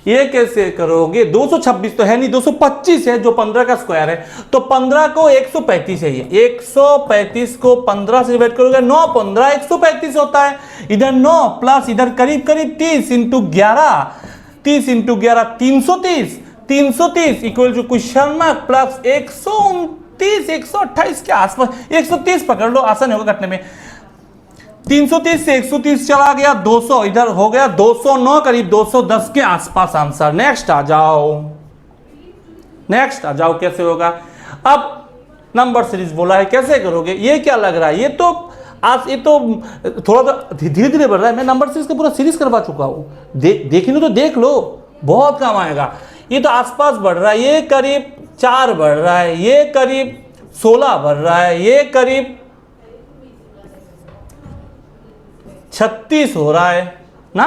ये कैसे करोगे? 226 तो है नहीं, 225 है जो 15 का स्क्वायर है। तो 15 को 135 है, ये 135 को 15 से डिवाइड करोगे, 9 15 135 होता है। इधर 9 प्लस इधर करीब 30 × 11, 30 × 11 330, 330 equal to question mark plus 129 128 के आसपास, 130 पकड़ लो, आसान होगा कटने में। 330 से 130 चला गया, 200 इधर हो गया, 209 करीब 210 के आसपास आंसर। नेक्स्ट आ जाओ। कैसे होगा? अब नंबर सीरीज बोला है, कैसे करोगे? ये क्या लग रहा है? ये तो थोड़ा सा धीरे धीरे बढ़ रहा है। मैं नंबर सीरीज का पूरा सीरीज करवा चुका हूं। देखिए तो देख लो, बहुत काम आएगा। ये तो आसपास बढ़ रहा है, ये करीब 4 बढ़ रहा है, ये करीब 16 बढ़ रहा है, ये करीब 36 हो रहा है ना?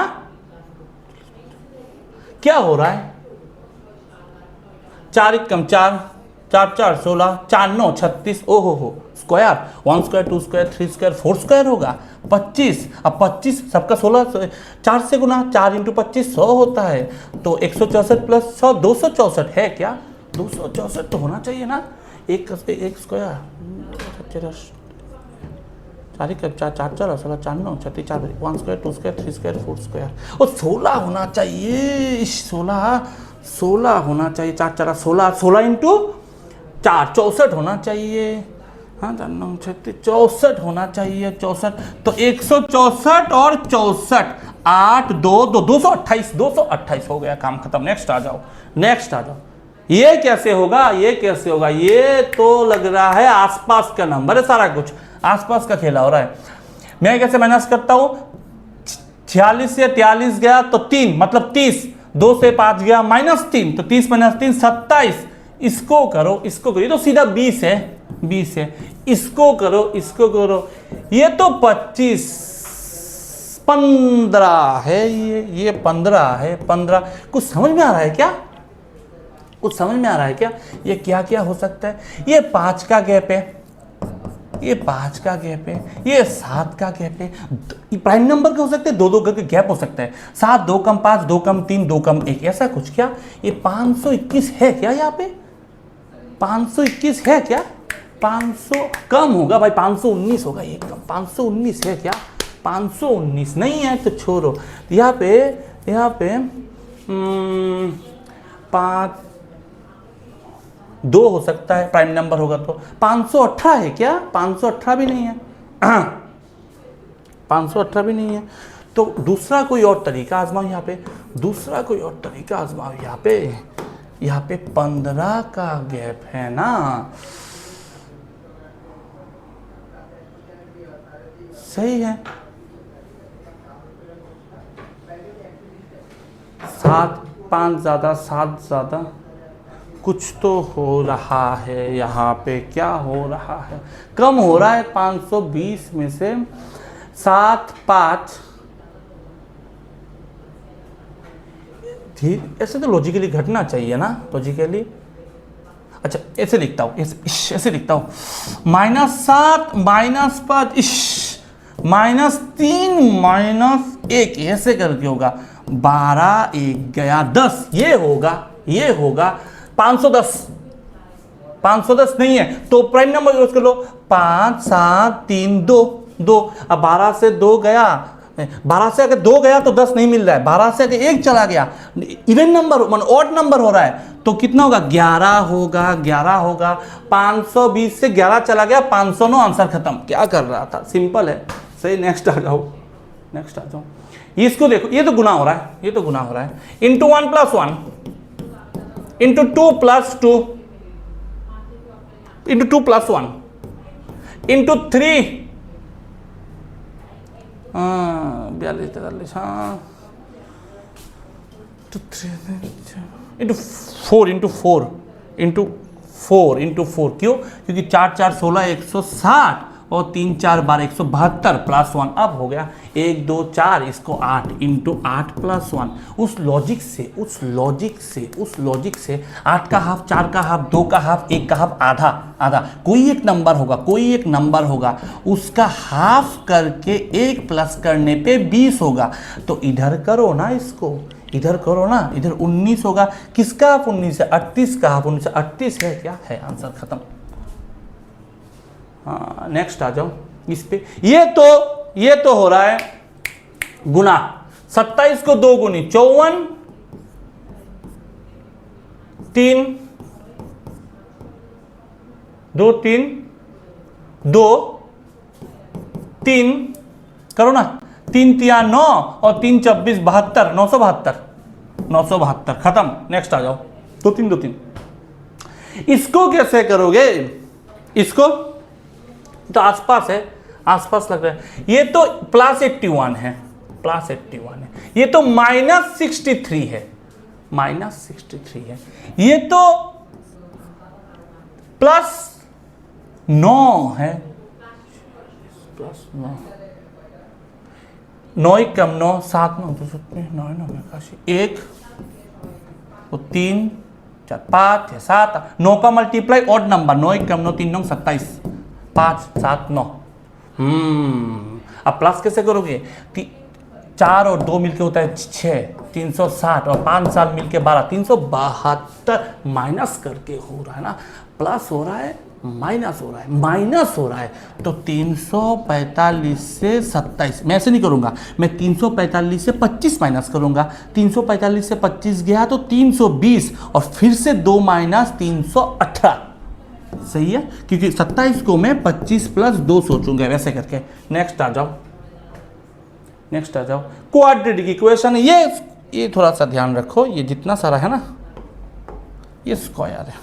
क्या हो रहा है? 4 × 4 4 4 16, 4 9 36, ओहो हो square, 1 square 2 square 3 square 4 square होगा 25। अब 25 सबका 16 4 से गुना, 4 इंटू 25 100 होता है। तो 164 प्लस 100 264 है क्या? 264 तो होना चाहिए ना। एक square 1 square 2 square 3 square 4 square और 16 होना चाहिए। 16 होना चाहिए। 4 4 16, 16 इंटू 4 64 होना चाहिए। हाँ 64 होना चाहिए। 64 तो 164 और 64 8 2 2 228 हो गया, काम खत्म। नेक्स्ट आ जाओ। ये कैसे होगा? ये तो लग रहा है आसपास का नंबर है, सारा कुछ आसपास का खेला हो रहा है। मैं कैसे माइनस करता हूं? 46 से 43 गया तो 3 मतलब 30, 2 से 5 गया -3 तो 30 - 3 27। इसको करो ये तो सीधा 20 है। इसको करो ये तो 25 15 है। ये 15 है। 15 कुछ समझ में आ रहा है क्या? ये क्या हो सकता है? ये 5 का गैप है, ये 7 का गैप है। प्राइम नंबर के हो सकते हैं, 2 का गैप हो सकता है। 7 2 कम 5 2 कम 3 2 कम 1 ऐसा कुछ। क्या ये 521 है क्या? यहाँ पे 521 है क्या? 500 कम होगा भाई, 519 होगा। ये कम 519 है क्या? 519 नहीं है तो छोड़ो। यहाँ पे 5 2 हो सकता है, प्राइम नंबर होगा तो। 518 है क्या? 518 भी नहीं है। 518 भी नहीं है। तो दूसरा कोई और तरीका आजमाओ। यहाँ पे 15 का गैप है ना। सही है। 7 5 ज़्यादा 7 ज़्यादा कुछ तो हो रहा है यहाँ पे। क्या हो रहा है? कम हो रहा है। 520 में से 7 5 ऐसे तो लॉजिकली घटना चाहिए ना। अच्छा ऐसे लिखता हूँ, -7 -5 -3 -1 ऐसे करके होगा। 12 1 गया 10 ये होगा 510 नहीं है तो प्राइम नंबर यूज कर लो। 5 7 3 2 अब 12 से 2 गया, 12 से अगर 2 गया तो 10 नहीं मिल रहा है। 12 से अगर 1 चला गया, इवन नंबर ऑड नंबर हो रहा है तो कितना होगा? 11 होगा। 520 से 11 चला गया 509, आंसर खत्म। क्या कर रहा था? सिंपल है। सही। नेक्स्ट आ जाओ। इसको देखो, ये तो गुना हो रहा है। इंटू 1 + 1 इंटू 2 + 2 इंटू 2 + 1 इंटू 3 42 43 हाँ तो 3 इंटू 4 इंटू 4 क्यों? क्योंकि 4 4 16 160 और 3 4 12 172 + 1 अब हो गया 1 2 4 इसको 8 इंटू 8 + 1। उस लॉजिक से 8 का हाफ 4 का हाफ 2 का हाफ 1 का हाफ आधा कोई एक नंबर होगा उसका हाफ करके 1 प्लस करने पे 20 होगा। तो इधर करो ना, इधर 19 होगा। किसका हाफ 19 है? 38 का हाफ 19 38 है क्या? है। आंसर खत्म। हाँ नेक्स्ट आ जाओ इस पे। ये तो हो रहा है गुना। 27 को 2 गुनी 54 3 2 3 2 3 करो ना। 3 3 9 और 3 24 72 972 खत्म। नेक्स्ट आ जाओ। 2 3 इसको कैसे करोगे? इसको तो आसपास लग रहा है। ये तो +81 है। ये तो -63 है। ये तो +9 है। +9 9 कम 9 7 9 2 9 1 3 4 5 6 7 9 का मल्टीप्लाई ऑड नंबर 9 कम 9 3 9 27 5 7 9। अब प्लस कैसे करोगे? 4 और 2 मिलके होता है 6, 360 और 5 साल मिलके 12, 372। माइनस करके हो रहा है ना, प्लस हो रहा है माइनस हो रहा है, माइनस हो रहा है। तो 345 से 27, मैं ऐसे नहीं करूंगा, मैं 345 से 25 माइनस करूंगा। 345 से 25 गया तो 320 और फिर से 2 माइनस 318। सही है, क्योंकि 27 को मैं 25 प्लस 2 सोचूंगा वैसे करके। नेक्स्ट आ जाओ, नेक्स्ट आ जाओ। क्वाड्रेटिक इक्वेशन, ये थोड़ा सा ध्यान रखो, ये जितना सारा है ना ये स्क्वायर है।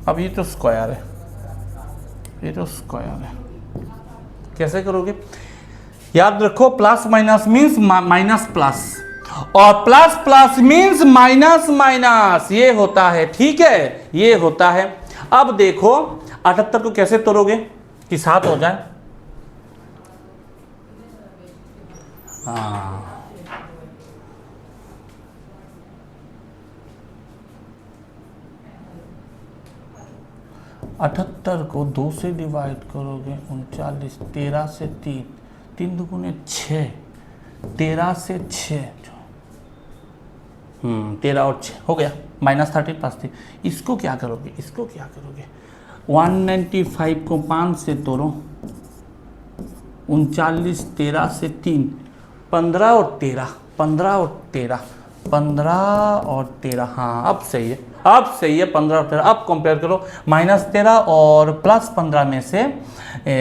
अब ये तो स्क्वायर है, ये तो स्क्वायर है। कैसे करोगे? याद रखो, plus minus means minus plus, और plus plus means minus minus, ये होता है। ठीक है, ये होता है। अब देखो 78 को कैसे तोड़ोगे कि 7 हो जाए? हाँ, 78 को 2 से डिवाइड करोगे 39, 13 से 3, 3 दुगुने 6, 13 से 6, 13 और 6 हो गया, -13 प्लस 3। इसको क्या करोगे? इसको क्या करोगे? 195 को 5 से तोड़ो, 39, 13 से 3, 15 और 13, 15 और 13, 15 और 13। हाँ, अब सही है, अब सही है। 15 और 13, अब कंपेयर करो। -13 और +15 में से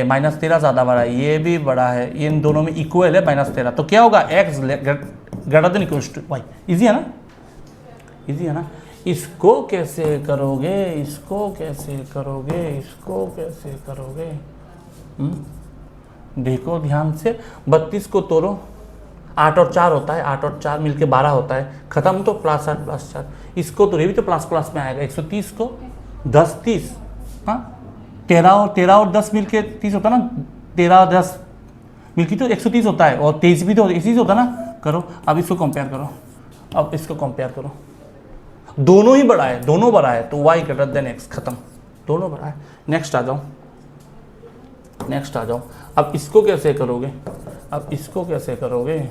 -13 ज़्यादा बड़ा है, ये भी बड़ा है, ये इन दोनों में इक्वल है -13। तो क्या होगा? x greater than equals to y। Easy है ना, इजी है ना। इसको कैसे करोगे? इसको कैसे करोगे? इसको कैसे करोगे? देखो ध्यान से, 32 को तोड़ो, 8 और 4 होता है, 8 और 4 मिलके 12 होता है, खत्म। तो +8 + 4, इसको तो ये भी तो प्लस प्लस में आएगा। 130 को 10 30, हाँ 13 और 10 मिलके 30 होता है ना, 13 और 10 मिलके तो 130 होता है, और 23 भी तो 130 होता है ना। करो, अब इसको कंपेयर करो, अब इसको कंपेयर करो, दोनों ही बड़ा है, दोनों बड़ा है, तो y ग्रेटर देन x, खत्म, दोनों बड़ा है। नेक्स्ट आ जाओ, नेक्स्ट आ जाओ। अब इसको कैसे करोगे? अब इसको कैसे करोगे?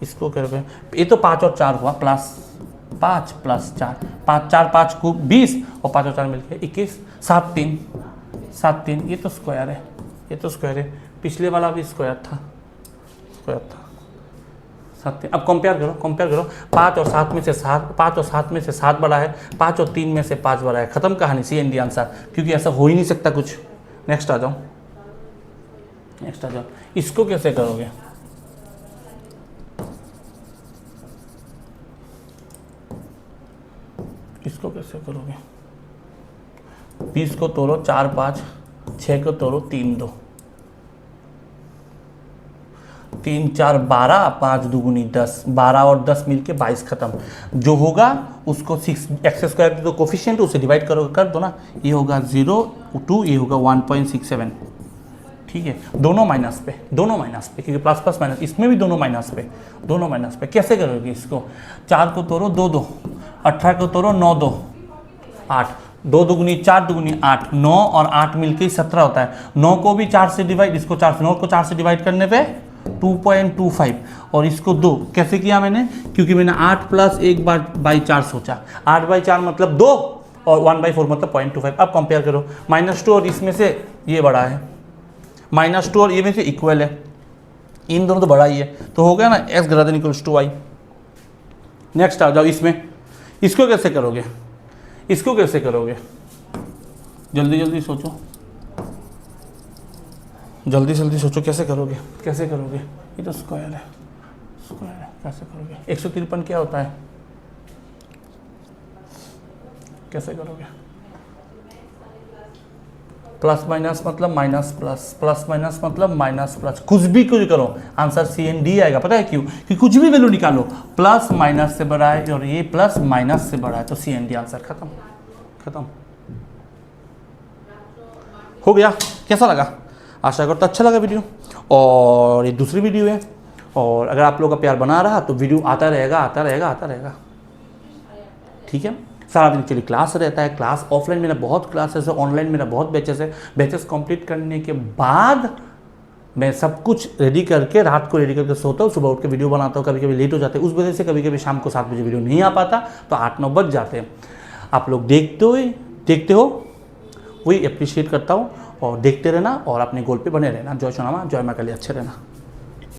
इसको करोगे, ये तो 5 और 4 हुआ, +5 + 4, 5 4 5 को 20 और 5 और 4 मिलके 21, 7 3, 7 3। ये तो स्क्वायर है, ये तो स्क्वायर है। पिछले वाला भी स्क्वायर था, स्क्वायर था। 7 3। अब कंपेयर करो, कंपेयर करो। 5 और 7 में से 7, 5 और 7 में से 7 बड़ा है, 5 और 3 में से 5 बड़ा है, खत्म कहानी। CND आंसर, क्योंकि ऐसा हो ही नहीं सकता कुछ। नेक्स्ट आ जाओ, नेक्स्ट आ जाओ। इसको कैसे करोगे? इसको कैसे करोगे? 20 को तोड़ो, 4 5, 6 को तोड़ो, 3 2, 3 4 12, 5 दुगुनी 10, 12 और 10 मिलके 22, खत्म। जो होगा उसको 6x² जो कोफिशिएंट उसे डिवाइड करो, कर दो ना। ये होगा 0.2, ये होगा 1.67। ठीक है, दोनों माइनस पे, दोनों माइनस पे, क्योंकि प्लस प्लस माइनस, इसमें भी दोनों माइनस पे, दोनों माइनस पे। कैसे करोगे इसको? 4 को तोड़ो, 2 2, 18 को तोड़ो, 9 2 8, 2 दुगुनी 4 दुगुनी 8, 9 और 8 मिलके 17 होता है। 9 को भी 4 से डिवाइड, इसको 4 से, 9 को 4 से डिवाइड करने पे 2.25, और इसको 2 कैसे किया मैंने? क्योंकि मैंने 8 + 1/4 सोचा, 8/4 मतलब 2 और 1/4 मतलब 0.25। अब कंपेयर करो, -2 और इसमें से ये बड़ा है, -2 और ये में से इक्वल है, इन दोनों तो बड़ा ही है, तो हो गया ना x greater than equals to y। Next आ जाओ इसमें, इसको कैसे करोगे? इसको कैसे करोगे? जल्दी जल्दी सोचो, जल्दी जल्दी सोचो, कैसे करोगे? कैसे करोगे? ये तो स्क्वायर है, स्क्वायर है, कैसे करोगे? 153 क्या होता है? कैसे करोगे? प्लस माइनस मतलब माइनस प्लस, प्लस माइनस मतलब माइनस प्लस, कुछ भी कुछ करो, आंसर CND आएगा। पता है क्यों? कि कुछ भी वैल्यू निकालो, प्लस माइनस से बड़ा है और ये प्लस माइनस से बड़ा है, तो CND आंसर, खत्म, खत्म हो गया। कैसा लगा? आशा करता अच्छा लगा वीडियो, और ये दूसरी वीडियो है, और अगर आप लोग का प्यार बना रहा तो वीडियो आता रहेगा। ठीक है, सारा दिन के लिए क्लास रहता है, क्लास ऑफलाइन मेरा बहुत क्लासेस है, ऑनलाइन मेरा बहुत बैचेस है। बैचेस कंप्लीट करने के बाद मैं सब कुछ रेडी करके, रात को रेडी करके सोता हूँ, सुबह उठ के वीडियो बनाता हूँ। कभी कभी लेट हो जाते हैं, उस वजह से कभी कभी शाम को 7 बजे वीडियो नहीं आ पाता, तो 8-9 बज जाते हैं। आप लोग देखते हो, वही अप्रिशिएट करता हूँ, और देखते रहना और अपने गोल पे बने रहना। जय सोनामा, जय मां काली, अच्छे रहना।